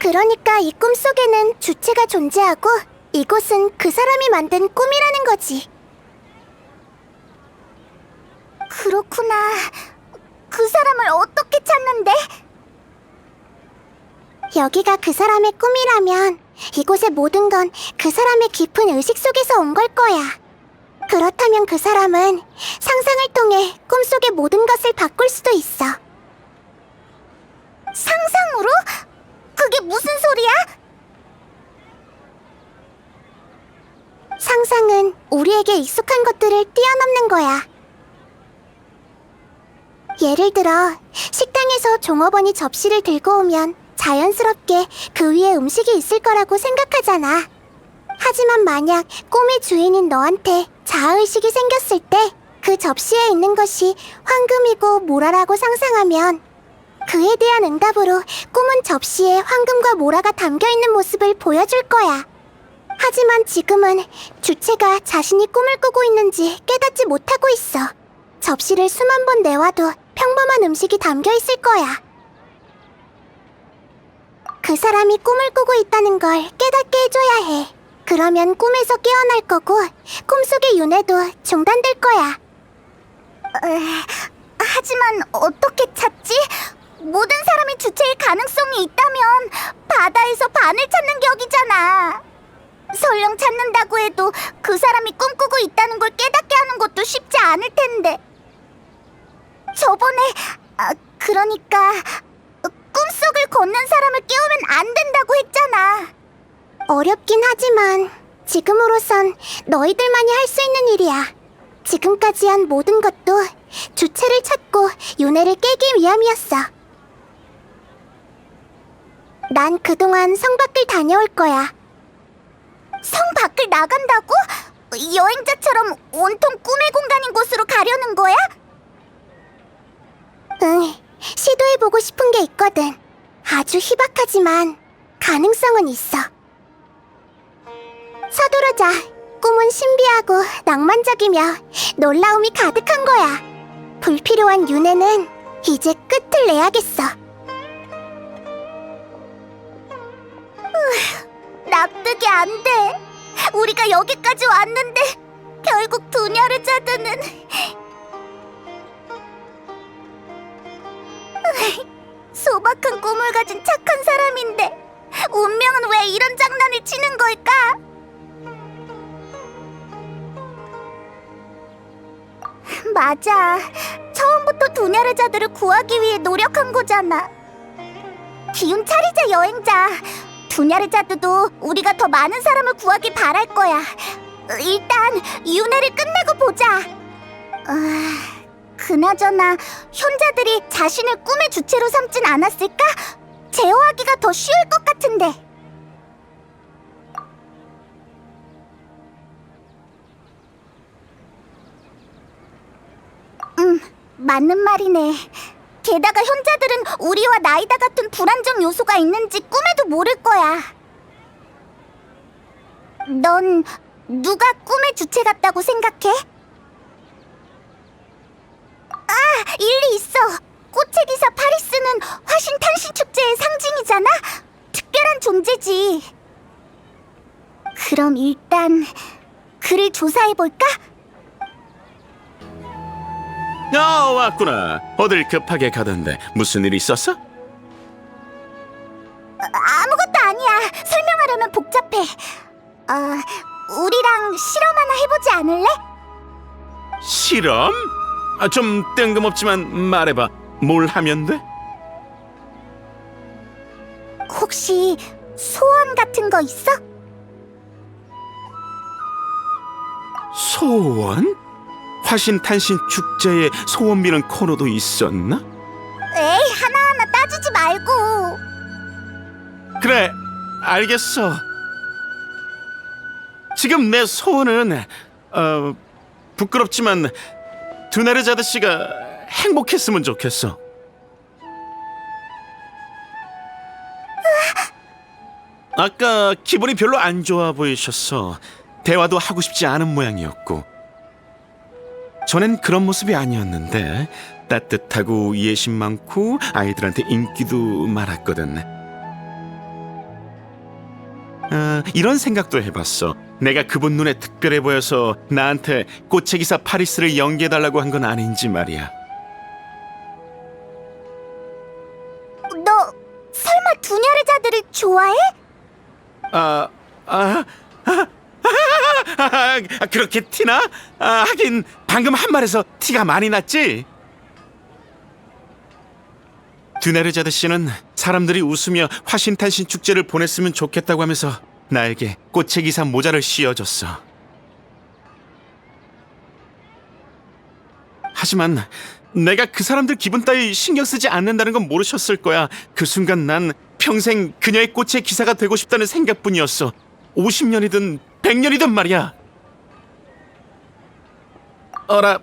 Speaker 2: 그러니까 이 꿈 속에는 주체가 존재하고 이곳은 그 사람이 만든 꿈이라는 거지. 그렇구나. 그 사람을 어떻게 찾는데? 여기가 그 사람의 꿈이라면 이곳의 모든 건 그 사람의 깊은 의식 속에서 온 걸 거야. 그렇다면 그 사람은 상상을 통해 꿈속의 모든 것을 바꿀 수도 있어. 상상으로? 그게 무슨 소리야? 상상은 우리에게 익숙한 것들을 뛰어넘는 거야. 예를 들어 식당에서 종업원이 접시를 들고 오면 자연스럽게 그 위에 음식이 있을 거라고 생각하잖아. 하지만 만약 꿈의 주인인 너한테 자아의식이 생겼을 때 그 접시에 있는 것이 황금이고 모라라고 상상하면 그에 대한 응답으로 꿈은 접시에 황금과 모라가 담겨있는 모습을 보여줄 거야. 하지만 지금은 주체가 자신이 꿈을 꾸고 있는지 깨닫지 못하고 있어. 접시를 수만 번 내와도 평범한 음식이 담겨있을 거야. 그 사람이 꿈을 꾸고 있다는 걸 깨닫게 해줘야 해. 그러면 꿈에서 깨어날 거고 꿈속의 윤회도 중단될 거야. 하지만 어떻게 찾지? 모든 사람이 주체일 가능성이 있다면 바다에서 반을 찾는 격이잖아. 설령 찾는다고 해도 그 사람이 꿈꾸고 있다는 걸 깨닫게 하는 것도 쉽지 않을 텐데. 저번에 그러니까 꿈속을 걷는 사람을 깨우면 안 된다고 했잖아. 어렵긴 하지만 지금으로선 너희들만이 할 수 있는 일이야. 지금까지 한 모든 것도 주체를 찾고 윤회를 깨기 위함이었어. 난 그동안 성 밖을 다녀올 거야. 성 밖을 나간다고? 여행자처럼 온통 꿈의 공간인 곳으로 가려는 거야? 응, 시도해보고 싶은 게 있거든. 아주 희박하지만 가능성은 있어. 서두르자. 꿈은 신비하고 낭만적이며 놀라움이 가득한 거야. 불필요한 윤회는 이제 끝을 내야겠어. 납득이 안 돼. 우리가 여기까지 왔는데 결국 두냐르자드는 소박한 꿈을 가진 착한 사람인데 운명은 왜 이런 장난을 치는 걸까? 맞아. 처음부터 두냐르자드를 구하기 위해 노력한 거잖아. 기운 차리자, 여행자. 두냐르자드도 우리가 더 많은 사람을 구하길 바랄 거야. 일단 윤회를 끝내고 보자. 그나저나 현자들이 자신을 꿈의 주체로 삼진 않았을까? 제어하기가 더 쉬울 것 같은데. 맞는 말이네. 게다가 현자들은 우리와 나이다 같은 불안정 요소가 있는지 꿈에도 모를 거야. 넌 누가 꿈의 주체 같다고 생각해? 일리 있어. 꽃의 기사 파리스는 화신 탄신 축제의 상징이잖아. 특별한 존재지. 그럼 일단 그를 조사해볼까?
Speaker 6: 왔구나. 어딜 급하게 가던데 무슨 일 있었어?
Speaker 2: 아무것도 아니야. 설명하려면 복잡해. 우리랑 실험 하나 해보지 않을래?
Speaker 6: 실험? 좀 뜬금없지만 말해봐. 뭘 하면 돼?
Speaker 2: 혹시 소원 같은 거 있어?
Speaker 6: 소원? 화신탄신 축제에 소원 비는 코너도 있었나?
Speaker 2: 에이, 하나하나 따지지 말고.
Speaker 6: 그래, 알겠어. 지금 내 소원은 부끄럽지만 두나르자드 씨가 행복했으면 좋겠어. 아까 기분이 별로 안 좋아 보이셨어. 대화도 하고 싶지 않은 모양이었고. 전엔 그런 모습이 아니었는데 따뜻하고 이해심 많고 아이들한테 인기도 많았거든. 이런 생각도 해봤어. 내가 그분 눈에 특별해 보여서 나한테 꽃의 기사 파리스를 연기해달라고 한 건 아닌지 말이야.
Speaker 2: 너 설마 두냐르자들을 좋아해?
Speaker 6: 그렇게 티나? 하긴 방금 한 말에서 티가 많이 났지? 두나르자드 씨는 사람들이 웃으며 화신탄신 축제를 보냈으면 좋겠다고 하면서 나에게 꽃의 기사 모자를 씌워줬어. 하지만 내가 그 사람들 기분 따위 신경 쓰지 않는다는 건 모르셨을 거야. 그 순간 난 평생 그녀의 꽃의 기사가 되고 싶다는 생각뿐이었어. 50년이든 100년이든 말이야. 어라,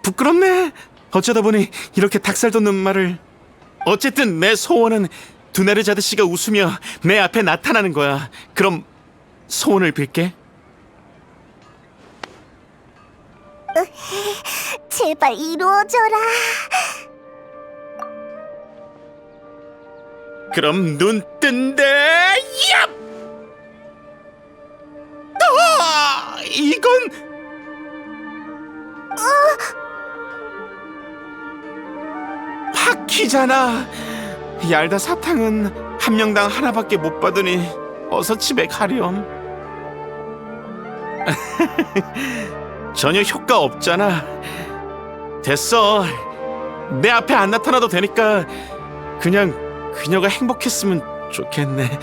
Speaker 6: 부끄럽네. 어쩌다 보니 이렇게 닭살 돋는 말을. 어쨌든 내 소원은 두나르자드 씨가 웃으며 내 앞에 나타나는 거야. 그럼 소원을 빌게.
Speaker 2: 제발 이루어져라.
Speaker 6: 그럼 눈 뜬대. 얍! 이건 파키잖아. 얄다 사탕은 한 명당 하나밖에 못 받으니 어서 집에 가렴. 전혀 효과 없잖아. 됐어. 내 앞에 안 나타나도 되니까 그냥 그녀가 행복했으면 좋겠네.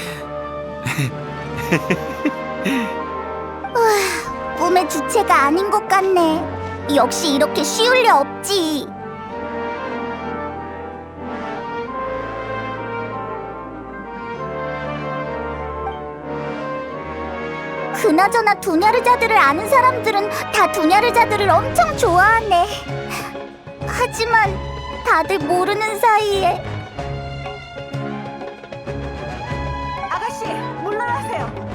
Speaker 2: 꿈의 주체가 아닌 것 같네. 역시 이렇게 쉬울 리 없지. 그나저나 두냐르자들을 아는 사람들은 다 두냐르자들을 엄청 좋아하네. 하지만 다들 모르는 사이에.
Speaker 1: 아가씨, 물러나세요.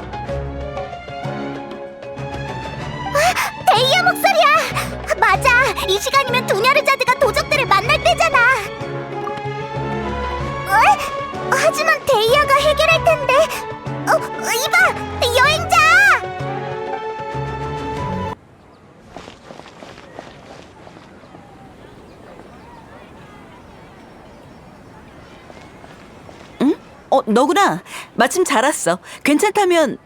Speaker 2: 데이아 목소리야! 맞아! 이 시간이면 두냐르자드가 도적들을 만날 때잖아! 하지만 데이아가 해결할 텐데! 이봐! 여행자!
Speaker 1: 너구나. 마침 잘 왔어. 괜찮다면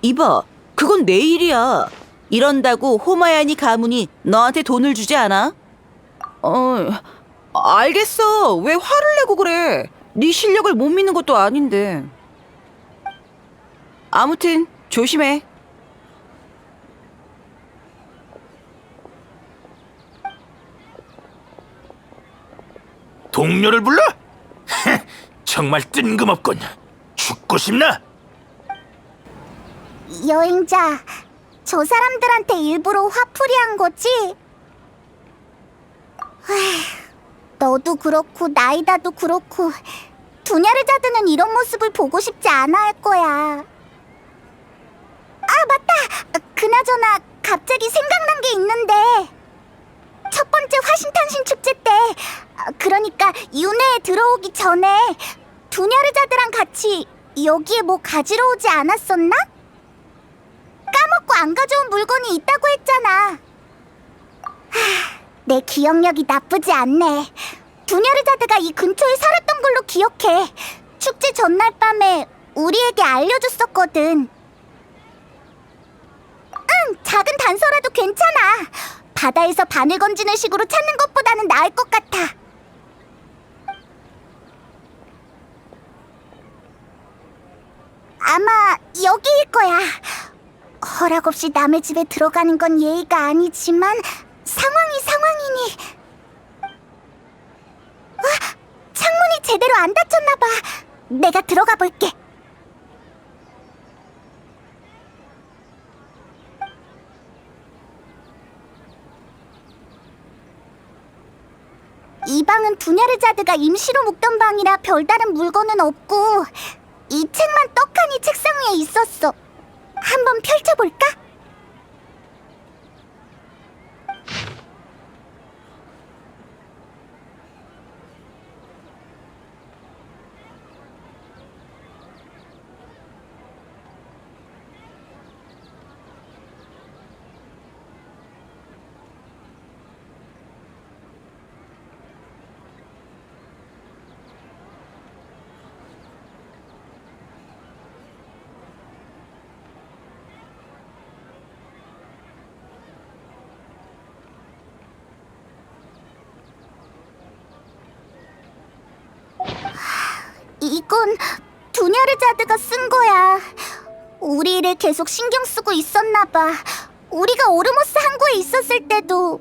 Speaker 1: 이봐, 그건 내 일이야. 이런다고 호마야니 가문이 너한테 돈을 주지 않아? 알겠어. 왜 화를 내고 그래? 네 실력을 못 믿는 것도 아닌데. 아무튼 조심해.
Speaker 3: 동료를 불러? 정말 뜬금없군. 죽고 싶나?
Speaker 2: 여행자, 저 사람들한테 일부러 화풀이한 거지? 너도 그렇고 나이다도 그렇고 두냐르자드는 이런 모습을 보고 싶지 않아 할 거야. 아, 맞다! 그나저나 갑자기 생각난 게 있는데 첫 번째 화신탄신 축제 때, 그러니까 윤회에 들어오기 전에 두냐르자드랑 같이 여기에 뭐 가지러 오지 않았었나? 까먹고 안 가져온 물건이 있다고 했잖아. 내 기억력이 나쁘지 않네. 두냐르자드가 이 근처에 살았던 걸로 기억해. 축제 전날 밤에 우리에게 알려줬었거든. 응, 작은 단서라도 괜찮아. 바다에서 바늘 건지는 식으로 찾는 것보다는 나을 것 같아. 아마 여기일 거야. 허락 없이 남의 집에 들어가는 건 예의가 아니지만 상황이니. 창문이 제대로 안 닫혔나 봐. 내가 들어가 볼게. 이 방은 두냐르자드가 임시로 묵던 방이라 별다른 물건은 없고 이 책만 떡하니 책상 위에 있었어. 한번 펼쳐볼까? 이건 두냐르자드가 쓴 거야. 우리 일을 계속 신경 쓰고 있었나 봐. 우리가 오르모스 항구에 있었을 때도.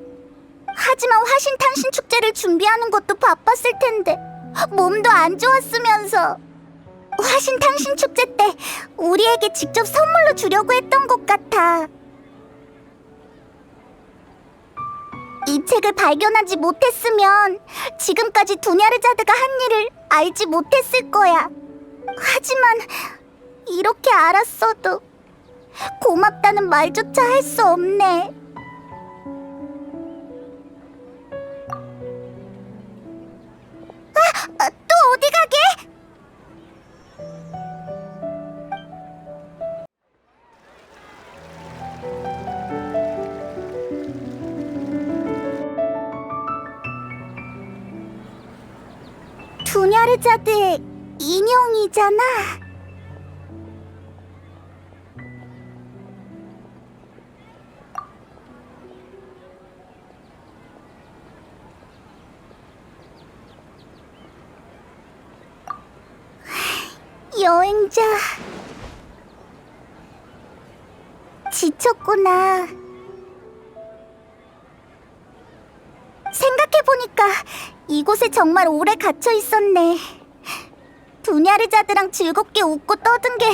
Speaker 2: 하지만 화신탄신 축제를 준비하는 것도 바빴을 텐데 몸도 안 좋았으면서. 화신탄신 축제 때 우리에게 직접 선물로 주려고 했던 것 같아. 이 책을 발견하지 못했으면 지금까지 두냐르자드가 한 일을 알지 못했을 거야. 하지만 이렇게 알았어도 고맙다는 말조차 할 수 없네. 또 어디 가게? 두냐르자드의 인형이잖아. 여행자, 지쳤구나. 생각해보니까 이곳에 정말 오래 갇혀 있었네. 두냐르자드랑 즐겁게 웃고 떠든 게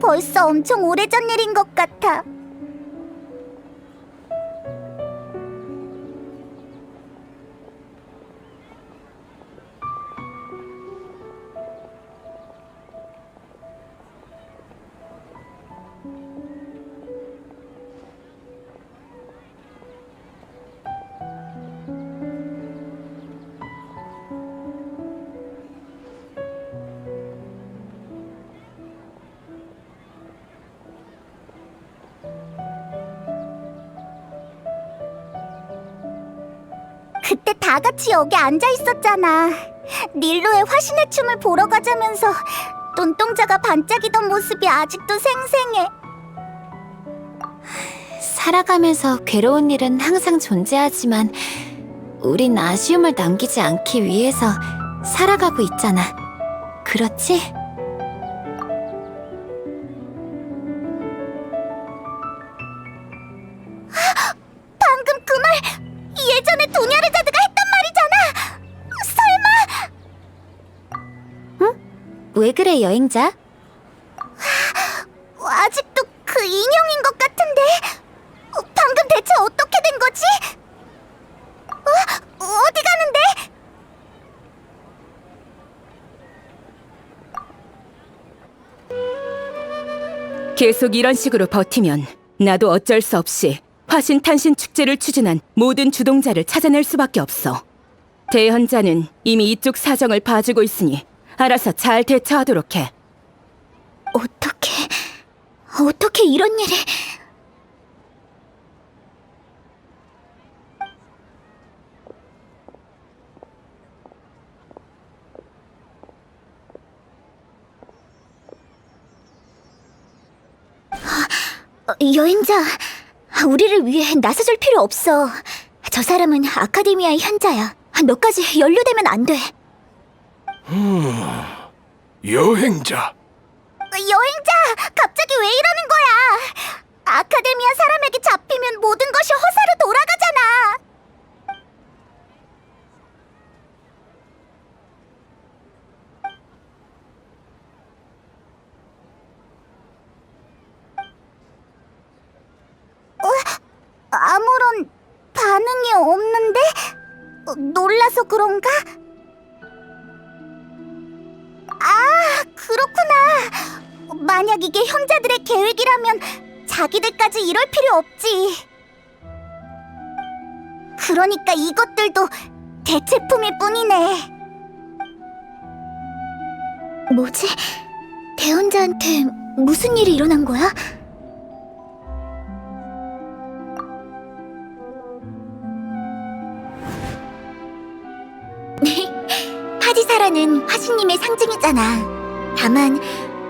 Speaker 2: 벌써 엄청 오래전 일인 것 같아. 그때 다 같이 여기 앉아 있었잖아. 닐로의 화신의 춤을 보러 가자면서 눈동자가 반짝이던 모습이 아직도 생생해.
Speaker 7: 살아가면서 괴로운 일은 항상 존재하지만 우린 아쉬움을 남기지 않기 위해서 살아가고 있잖아. 그렇지?
Speaker 2: 방금 그 말 예전에 도냐르자드가 했단 말이잖아. 설마
Speaker 7: 왜 그래, 여행자?
Speaker 2: 아직도 그 인형인 것 같은데. 방금 대체 어떻게 된 거지? 어디 가는데?
Speaker 8: 계속 이런 식으로 버티면 나도 어쩔 수 없이 화신 탄신 축제를 추진한 모든 주동자를 찾아낼 수밖에 없어. 대현자는 이미 이쪽 사정을 봐주고 있으니 알아서 잘 대처하도록 해.
Speaker 2: 어떻게 이런 일이... 여행자, 우리를 위해 나서줄 필요 없어. 저 사람은 아카데미아의 현자야. 너까지 연루되면 안 돼.
Speaker 3: 여행자.
Speaker 2: 여행자, 갑자기 왜 이러는 거야? 아카데미아 사람에게 잡히면 모든 것이 허사로 돌아가잖아. 아무런 반응이 없는데? 놀라서 그런가? 아, 그렇구나. 만약 이게 현자들의 계획이라면 자기들까지 이럴 필요 없지. 그러니까 이것들도 대체품일 뿐이네. 뭐지? 대혼자한테 무슨 일이 일어난 거야? 파디사라는 화신님의 상징이잖아. 다만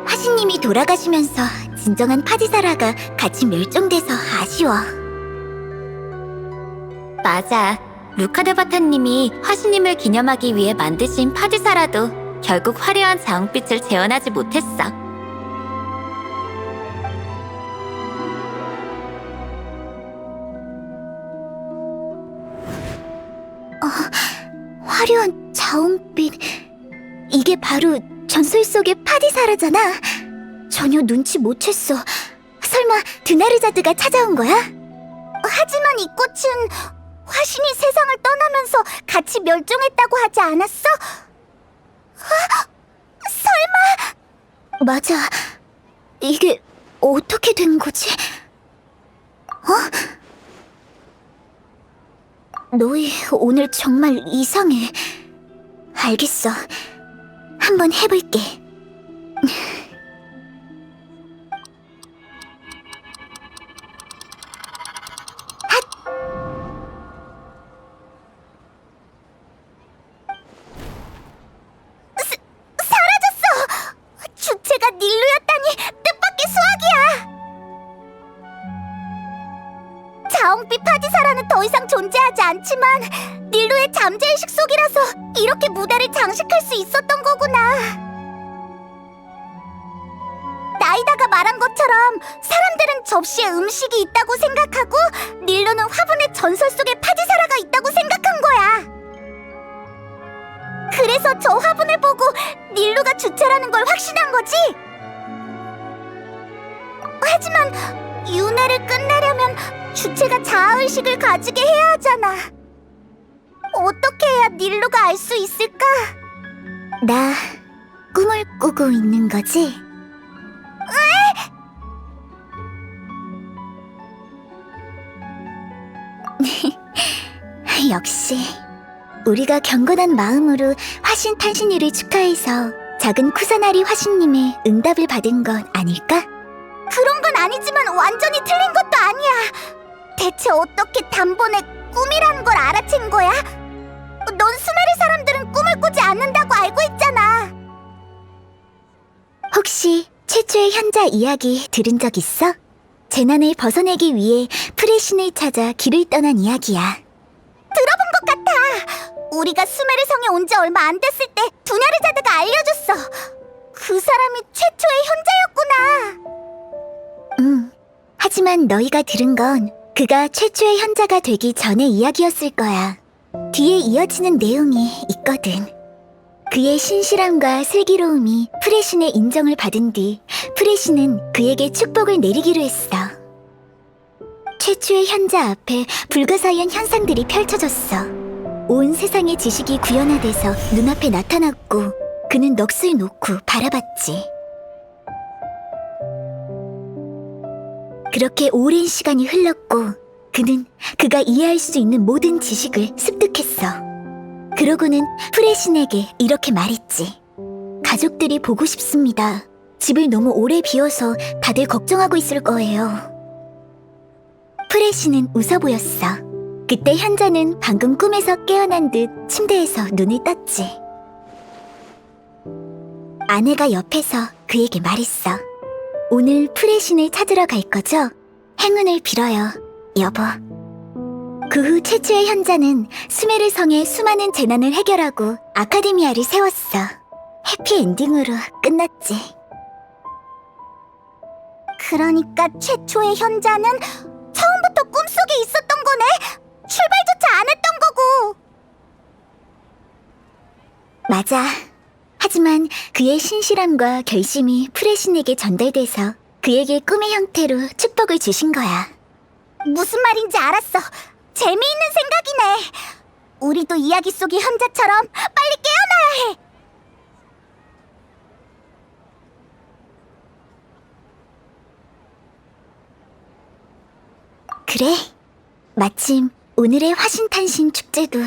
Speaker 2: 화신님이 돌아가시면서 진정한 파디사라가 같이 멸종돼서 아쉬워.
Speaker 7: 맞아. 루카드바타님이 화신님을 기념하기 위해 만드신 파디사라도 결국 화려한 자웅빛을 재현하지 못했어.
Speaker 2: 화려한 자웅빛. 이게 바로 전설 속의 파디사라잖아. 전혀 눈치 못 챘어. 설마 드나르자드가 찾아온 거야? 하지만 이 꽃은 화신이 세상을 떠나면서 같이 멸종했다고 하지 않았어? 설마? 맞아. 이게 어떻게 된 거지? 너희 오늘 정말 이상해. 알겠어. 한번 해볼게. 사라졌어! 주체가 닐루였다니 뜻밖의 수학이야! 자웅빛 파디사라는 더 이상 존재하지 않지만 닐루의 잠재의식 속이라서 이렇게 무대를 장식할 수 있었던 거구나. 나이다가 말한 것처럼 사람들은 접시에 음식이 있다고 생각하고 닐루는 화분에 전설 속의 파디사라가 있다고 생각한 거야. 그래서 저 화분을 보고 닐루가 주체라는 걸 확신한 거지. 하지만 윤회를 끝내려면 주체가 자아의식을 가지게 해야 하잖아. 어떻게 해야 닐루가 알 수 있을까? 나 꿈을 꾸고 있는 거지? 역시 우리가 경건한 마음으로 화신 탄신일을 축하해서 작은 쿠사나리 화신님의 응답을 받은 건 아닐까? 그런 건 아니지만 완전히 틀린 것도 아니야. 대체 어떻게 단번에 꿈이라는 걸 알아챈 거야? 넌 수메르 사람들은 꿈을 바꾸지 않는다고 알고 있잖아. 혹시 최초의 현자 이야기 들은 적 있어? 재난을 벗어내기 위해 프레신을 찾아 길을 떠난 이야기야. 들어본 것 같아. 우리가 수메르 성에 온 지 얼마 안 됐을 때 두냐르자드가 알려줬어. 그 사람이 최초의 현자였구나. 하지만 너희가 들은 건 그가 최초의 현자가 되기 전의 이야기였을 거야. 뒤에 이어지는 내용이 있거든. 그의 신실함과 슬기로움이 프레신의 인정을 받은 뒤 프레신은 그에게 축복을 내리기로 했어. 최초의 현자 앞에 불가사의한 현상들이 펼쳐졌어. 온 세상의 지식이 구현화돼서 눈앞에 나타났고 그는 넋을 놓고 바라봤지. 그렇게 오랜 시간이 흘렀고 그는 그가 이해할 수 있는 모든 지식을 습득했어. 그러고는 프레신에게 이렇게 말했지. 가족들이 보고 싶습니다. 집을 너무 오래 비워서 다들 걱정하고 있을 거예요. 프레신은 웃어 보였어. 그때 현자는 방금 꿈에서 깨어난 듯 침대에서 눈을 떴지. 아내가 옆에서 그에게 말했어. 오늘 프레신을 찾으러 갈 거죠? 행운을 빌어요, 여보. 그 후 최초의 현자는 수메르 성의 수많은 재난을 해결하고 아카데미아를 세웠어. 해피엔딩으로 끝났지. 그러니까 최초의 현자는 처음부터 꿈속에 있었던 거네? 출발조차 안 했던 거고. 맞아. 하지만 그의 신실함과 결심이 프레신에게 전달돼서 그에게 꿈의 형태로 축복을 주신 거야. 무슨 말인지 알았어. 재미있는 생각이네. 우리도 이야기 속의 현자처럼 빨리 깨어나야 해. 그래. 마침 오늘의 화신탄신 축제도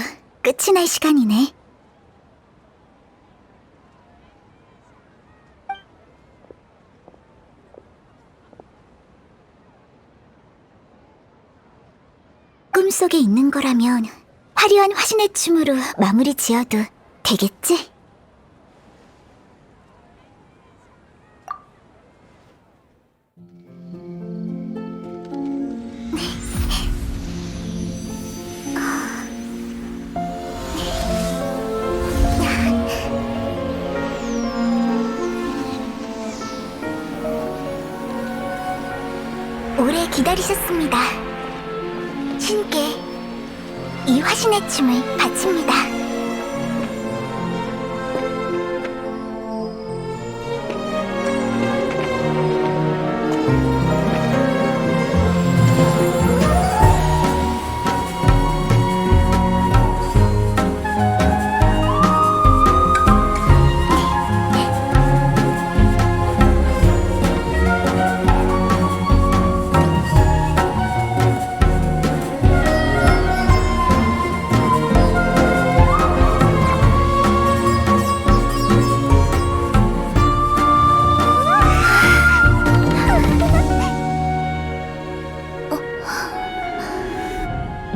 Speaker 2: 끝이 날 시간이네. 꿈속에 있는 거라면 화려한 화신의 춤으로 마무리 지어도 되겠지? 오래 기다리셨습니다. 신께 이 화신의 춤을 바칩니다.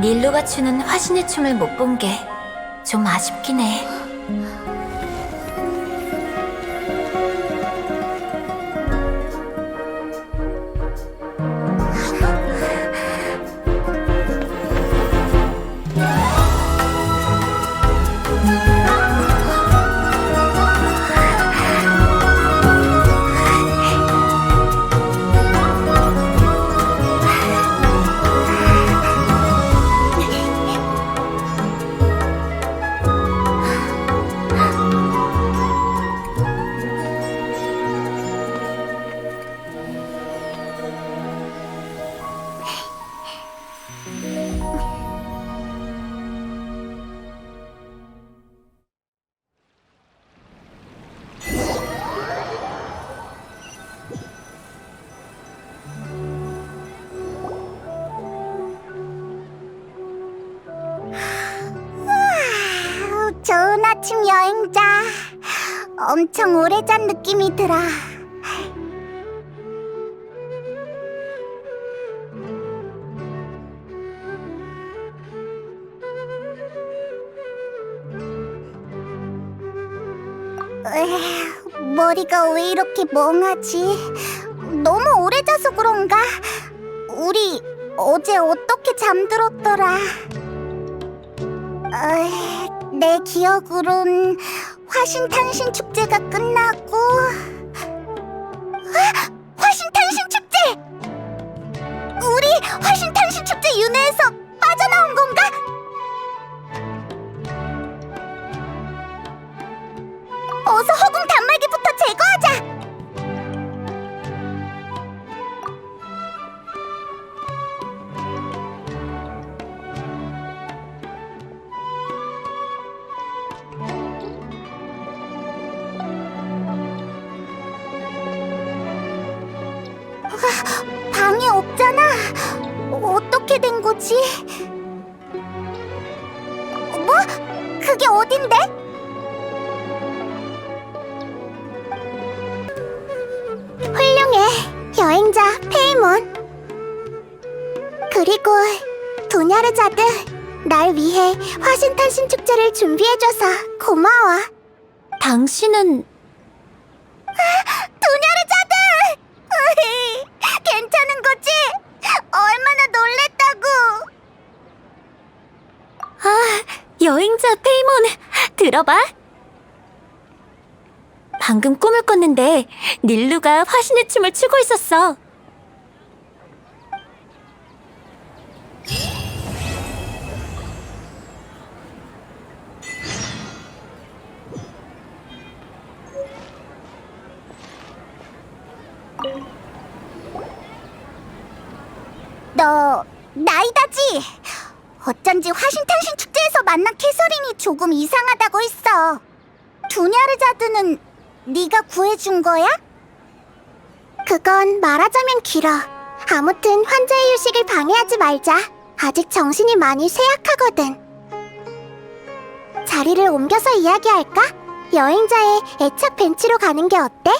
Speaker 7: 닐로가 추는 화신의 춤을 못 본 게 좀 아쉽긴 해. 좋은 아침 여행자. 엄청 오래 잔 느낌이 들어.
Speaker 2: 머리가 왜 이렇게 멍하지? 너무 오래 자서 그런가? 우리 어제 어떻게 잠들었더라? 내 기억으론 화신탄신 축제가 끝나고 화신탄신 축제! 우리 화신탄신 축제 윤회에서 빠져나온 건가? 어서 허공 단말기부터 제거하자! 방이 없잖아. 어떻게 된 거지? 뭐? 그게 어딘데? 훌륭해, 여행자 페이몬. 그리고 도냐르자드, 날 위해 화신탄신 축제를 준비해줘서 고마워.
Speaker 7: 당신은
Speaker 2: 도냐르자드! 괜찮은 거지? 얼마나 놀랬다고!
Speaker 7: 여행자 페이몬, 들어봐. 방금 꿈을 꿨는데 닐루가 화신의 춤을 추고 있었어.
Speaker 2: 너 나이다지? 어쩐지 화신탄신 축제에서 만난 캐서린이 조금 이상하다고 했어. 두냐르자드는 네가 구해준 거야? 그건 말하자면 길어. 아무튼 환자의 휴식을 방해하지 말자. 아직 정신이 많이 쇠약하거든. 자리를 옮겨서 이야기할까? 여행자의 애착 벤치로 가는 게 어때?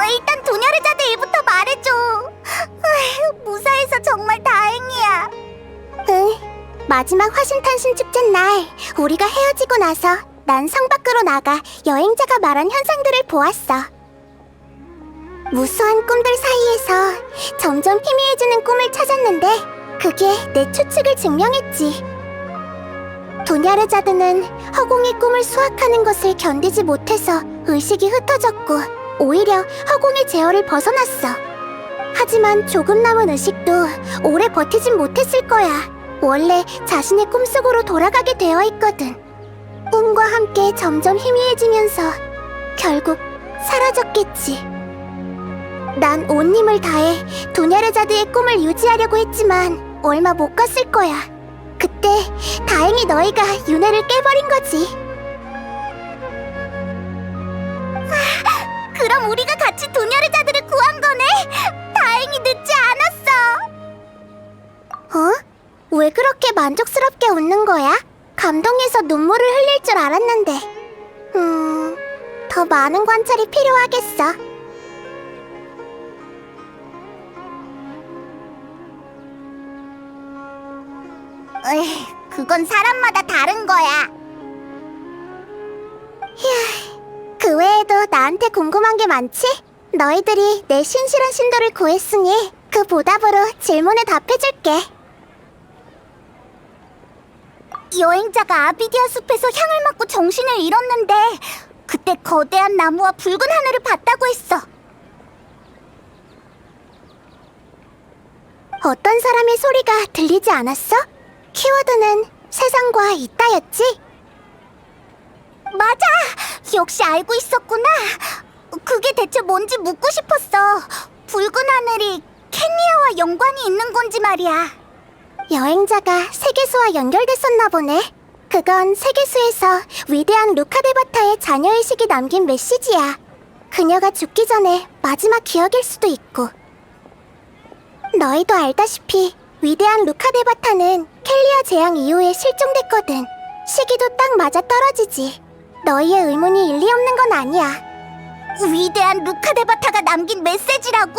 Speaker 2: 일단 도냐르자드 일부터 말해줘. 무사해서 정말 다행이야. 응, 마지막 화신탄신 축제 날 우리가 헤어지고 나서 난 성 밖으로 나가 여행자가 말한 현상들을 보았어. 무수한 꿈들 사이에서 점점 희미해지는 꿈을 찾았는데 그게 내 추측을 증명했지. 도냐르자드는 허공의 꿈을 수확하는 것을 견디지 못해서 의식이 흩어졌고 오히려 허공의 제어를 벗어났어. 하지만 조금 남은 의식도 오래 버티진 못했을 거야. 원래 자신의 꿈속으로 돌아가게 되어 있거든. 꿈과 함께 점점 희미해지면서 결국 사라졌겠지. 난 온 힘을 다해 도냐르자드의 꿈을 유지하려고 했지만 얼마 못 갔을 거야. 그때 다행히 너희가 윤회를 깨버린 거지. 그럼 우리가 같이 도냐르자드를 구한 거네? 다행히 늦지 않았어. 어? 왜 그렇게 만족스럽게 웃는 거야? 감동해서 눈물을 흘릴 줄 알았는데. 더 많은 관찰이 필요하겠어. 그건 사람마다 다른 거야. 그 외에도 나한테 궁금한 게 많지? 너희들이 내 신실한 신도를 구했으니 그 보답으로 질문에 답해줄게. 여행자가 아비디아 숲에서 향을 맡고 정신을 잃었는데 그때 거대한 나무와 붉은 하늘을 봤다고 했어. 어떤 사람의 소리가 들리지 않았어? 키워드는 세상과 있다였지? 맞아! 역시 알고 있었구나. 그게 대체 뭔지 묻고 싶었어. 붉은 하늘이 켄리아와 연관이 있는 건지 말이야. 여행자가 세계수와 연결됐었나 보네. 그건 세계수에서 위대한 루카데바타의 자녀의식이 남긴 메시지야. 그녀가 죽기 전에 마지막 기억일 수도 있고. 너희도 알다시피 위대한 루카데바타는 켈리아 재앙 이후에 실종됐거든. 시기도 딱 맞아 떨어지지. 너희의 의문이 일리 없는 건 아니야. 위대한 루카데바타가 남긴 메시지라고?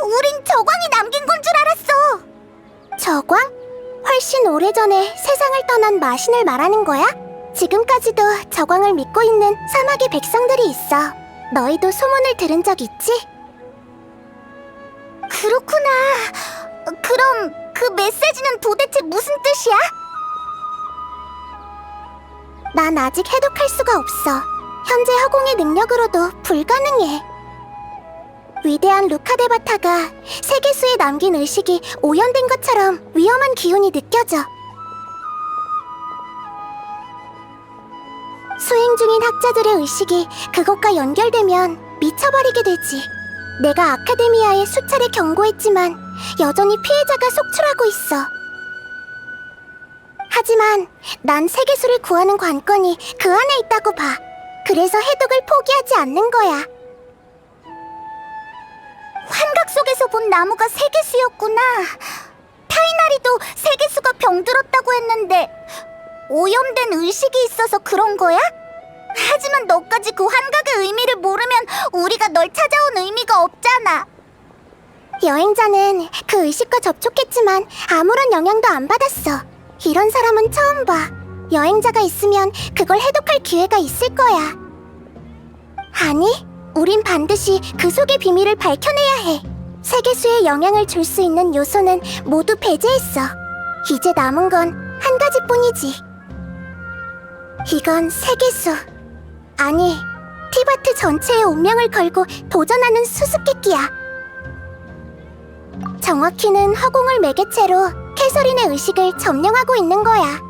Speaker 2: 우린 저광이 남긴 건 줄 알았어. 저광? 훨씬 오래전에 세상을 떠난 마신을 말하는 거야? 지금까지도 저광을 믿고 있는 사막의 백성들이 있어. 너희도 소문을 들은 적 있지? 그렇구나. 그럼 그 메시지는 도대체 무슨 뜻이야? 난 아직 해독할 수가 없어. 현재 허공의 능력으로도 불가능해. 위대한 루카데바타가 세계수에 남긴 의식이 오염된 것처럼 위험한 기운이 느껴져. 수행 중인 학자들의 의식이 그것과 연결되면 미쳐버리게 되지. 내가 아카데미아에 수차례 경고했지만 여전히 피해자가 속출하고 있어. 하지만 난 세계수를 구하는 관건이 그 안에 있다고 봐. 그래서 해독을 포기하지 않는 거야. 환각 속에서 본 나무가 세계수였구나. 타이나리도 세계수가 병들었다고 했는데 오염된 의식이 있어서 그런 거야? 하지만 너까지 그 환각의 의미를 모르면 우리가 널 찾아온 의미가 없잖아. 여행자는 그 의식과 접촉했지만 아무런 영향도 안 받았어. 이런 사람은 처음 봐. 여행자가 있으면 그걸 해독할 기회가 있을 거야. 아니, 우린 반드시 그 속의 비밀을 밝혀내야 해. 세계수에 영향을 줄 수 있는 요소는 모두 배제했어. 이제 남은 건 한 가지뿐이지. 이건 세계수. 아니, 티바트 전체의 운명을 걸고 도전하는 수수께끼야. 정확히는 허공을 매개체로 캐서린의 의식을 점령하고 있는 거야.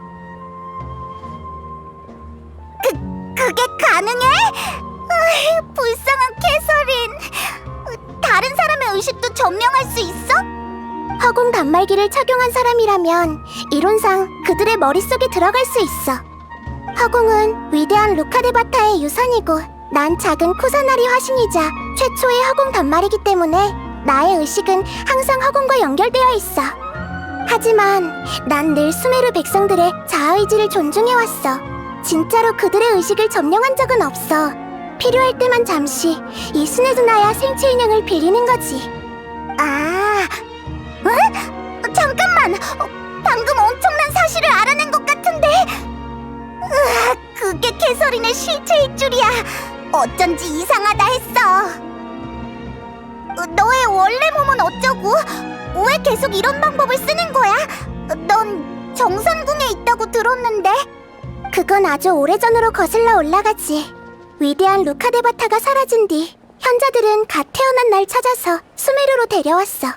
Speaker 2: 그게 가능해? 불쌍한 캐서린. 다른 사람의 의식도 점령할 수 있어? 허공 단말기를 착용한 사람이라면 이론상 그들의 머릿속에 들어갈 수 있어. 허공은 위대한 루카데바타의 유산이고 난 작은 쿠사나리 화신이자 최초의 허공 단말이기 때문에 나의 의식은 항상 허공과 연결되어 있어. 하지만 난 늘 수메르 백성들의 자아의지를 존중해왔어. 진짜로 그들의 의식을 점령한 적은 없어. 필요할 때만 잠시 이 스네드나야 생체 인형을 빌리는 거지. 응? 잠깐만! 방금 엄청난 사실을 알아낸 것 같은데? 그게 캐서린의 실체일 줄이야. 어쩐지 이상하다 했어. 너의 원래 몸은 어쩌고? 왜 계속 이런 방법을 쓰는 거야? 넌 정상궁에 있다고 들었는데? 그건 아주 오래전으로 거슬러 올라가지. 위대한 루카데바타가 사라진 뒤 현자들은 갓 태어난 날 찾아서 수메르로 데려왔어.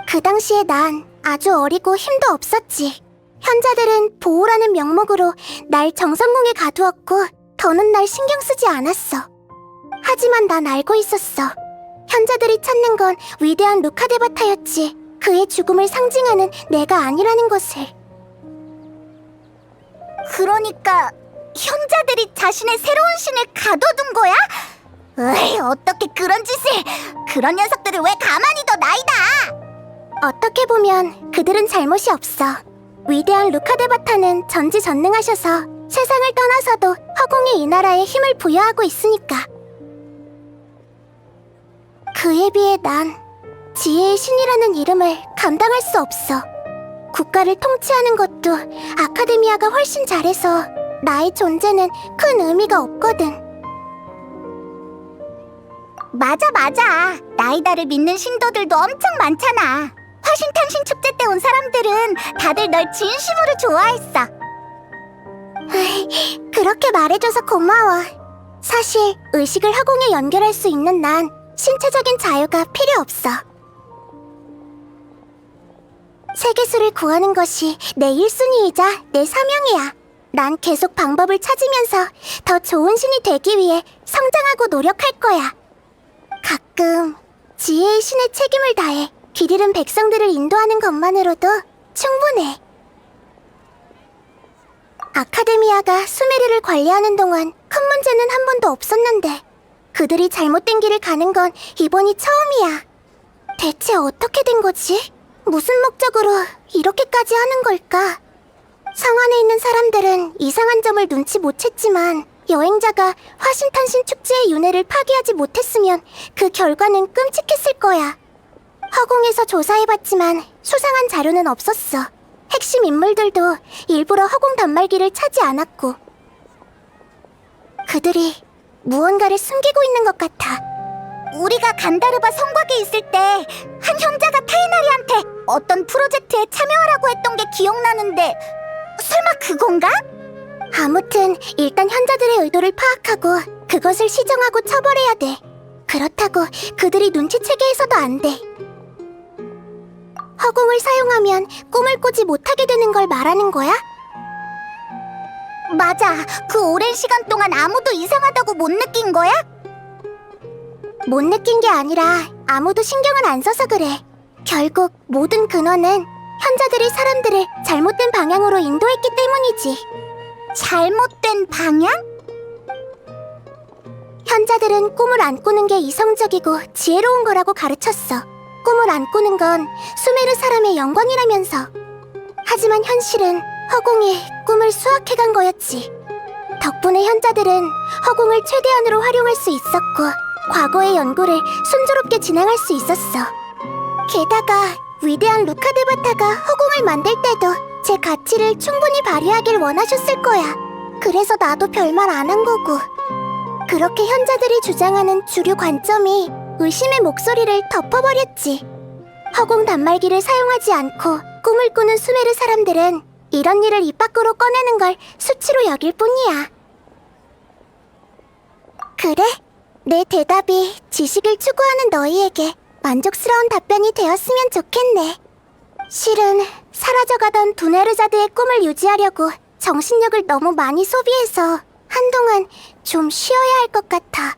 Speaker 2: 그 당시에 난 아주 어리고 힘도 없었지. 현자들은 보호라는 명목으로 날 정상궁에 가두었고 더는 날 신경 쓰지 않았어. 하지만 난 알고 있었어. 현자들이 찾는 건 위대한 루카데바타였지 그의 죽음을 상징하는 내가 아니라는 것을. 그러니까 현자들이 자신의 새로운 신을 가둬둔 거야? 으이, 어떻게 그런 짓을! 그런 녀석들을 왜 가만히 둬, 나이다! 어떻게 보면 그들은 잘못이 없어. 위대한 루카데바타는 전지전능하셔서 세상을 떠나서도 허공의 이 나라에 힘을 부여하고 있으니까. 그에 비해 난 지혜의 신이라는 이름을 감당할 수 없어. 국가를 통치하는 것도 아카데미아가 훨씬 잘해서 나의 존재는 큰 의미가 없거든. 맞아. 나이다를 믿는 신도들도 엄청 많잖아. 화신탄신 축제 때 온 사람들은 다들 널 진심으로 좋아했어. 그렇게 말해줘서 고마워. 사실 의식을 허공에 연결할 수 있는 난 신체적인 자유가 필요 없어. 세계수를 구하는 것이 내 1순위이자 내 사명이야. 난 계속 방법을 찾으면서 더 좋은 신이 되기 위해 성장하고 노력할 거야. 가끔 지혜의 신의 책임을 다해 길 잃은 백성들을 인도하는 것만으로도 충분해. 아카데미아가 수메르를 관리하는 동안 큰 문제는 한 번도 없었는데 그들이 잘못된 길을 가는 건 이번이 처음이야. 대체 어떻게 된 거지? 무슨 목적으로 이렇게까지 하는 걸까? 성 안에 있는 사람들은 이상한 점을 눈치 못 챘지만 여행자가 화신탄신 축제의 윤회를 파기하지 못했으면 그 결과는 끔찍했을 거야. 허공에서 조사해봤지만 수상한 자료는 없었어. 핵심 인물들도 일부러 허공 단말기를 차지 않았고 그들이 무언가를 숨기고 있는 것 같아. 우리가 간다르바 성곽에 있을 때 한 현자가 타이나리한테 어떤 프로젝트에 참여하라고 했던 게 기억나는데 설마 그건가? 아무튼 일단 현자들의 의도를 파악하고 그것을 시정하고 처벌해야 돼. 그렇다고 그들이 눈치채게 해서도 안 돼. 허공을 사용하면 꿈을 꾸지 못하게 되는 걸 말하는 거야? 맞아. 그 오랜 시간 동안 아무도 이상하다고 못 느낀 거야? 못 느낀 게 아니라 아무도 신경을 안 써서 그래. 결국 모든 근원은 현자들이 사람들을 잘못된 방향으로 인도했기 때문이지. 잘못된 방향? 현자들은 꿈을 안 꾸는 게 이성적이고 지혜로운 거라고 가르쳤어. 꿈을 안 꾸는 건 수메르 사람의 영광이라면서. 하지만 현실은 허공이 꿈을 수확해간 거였지. 덕분에 현자들은 허공을 최대한으로 활용할 수 있었고 과거의 연구를 순조롭게 진행할 수 있었어. 게다가 위대한 루카드바타가 허공을 만들 때도 제 가치를 충분히 발휘하길 원하셨을 거야. 그래서 나도 별말 안 한 거고. 그렇게 현자들이 주장하는 주류 관점이 의심의 목소리를 덮어버렸지. 허공 단말기를 사용하지 않고 꿈을 꾸는 수메르 사람들은 이런 일을 입 밖으로 꺼내는 걸 수치로 여길 뿐이야. 그래? 내 대답이 지식을 추구하는 너희에게 만족스러운 답변이 되었으면 좋겠네. 실은 사라져가던 두네르자드의 꿈을 유지하려고 정신력을 너무 많이 소비해서 한동안 좀 쉬어야 할 것 같아.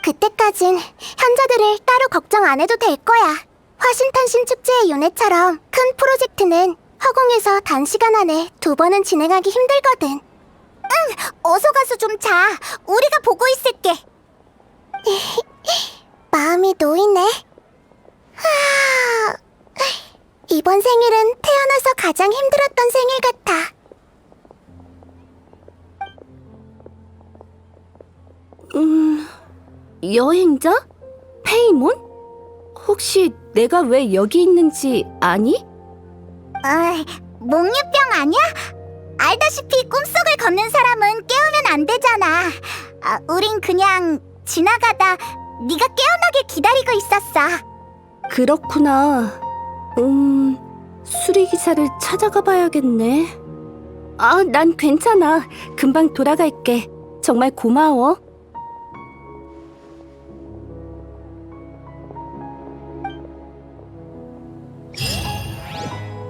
Speaker 2: 그때까진 현자들을 따로 걱정 안 해도 될 거야. 화신탄신 축제의 윤회처럼 큰 프로젝트는 허공에서 단시간 안에 2번은 진행하기 힘들거든. 응! 어서 가서 좀 자. 우리가 보고 있을게. 마음이 놓이네. 이번 생일은 태어나서 가장 힘들었던 생일 같아.
Speaker 8: 여행자? 페이몬? 혹시 내가 왜 여기 있는지 아니?
Speaker 2: 몽유병 아니야? 알다시피 꿈속을 걷는 사람은 깨우면 안 되잖아. 우린 그냥 지나가다 네가 깨어나길 기다리고 있었어.
Speaker 8: 그렇구나. 수리기사를 찾아가 봐야겠네. 난 괜찮아. 금방 돌아갈게. 정말 고마워.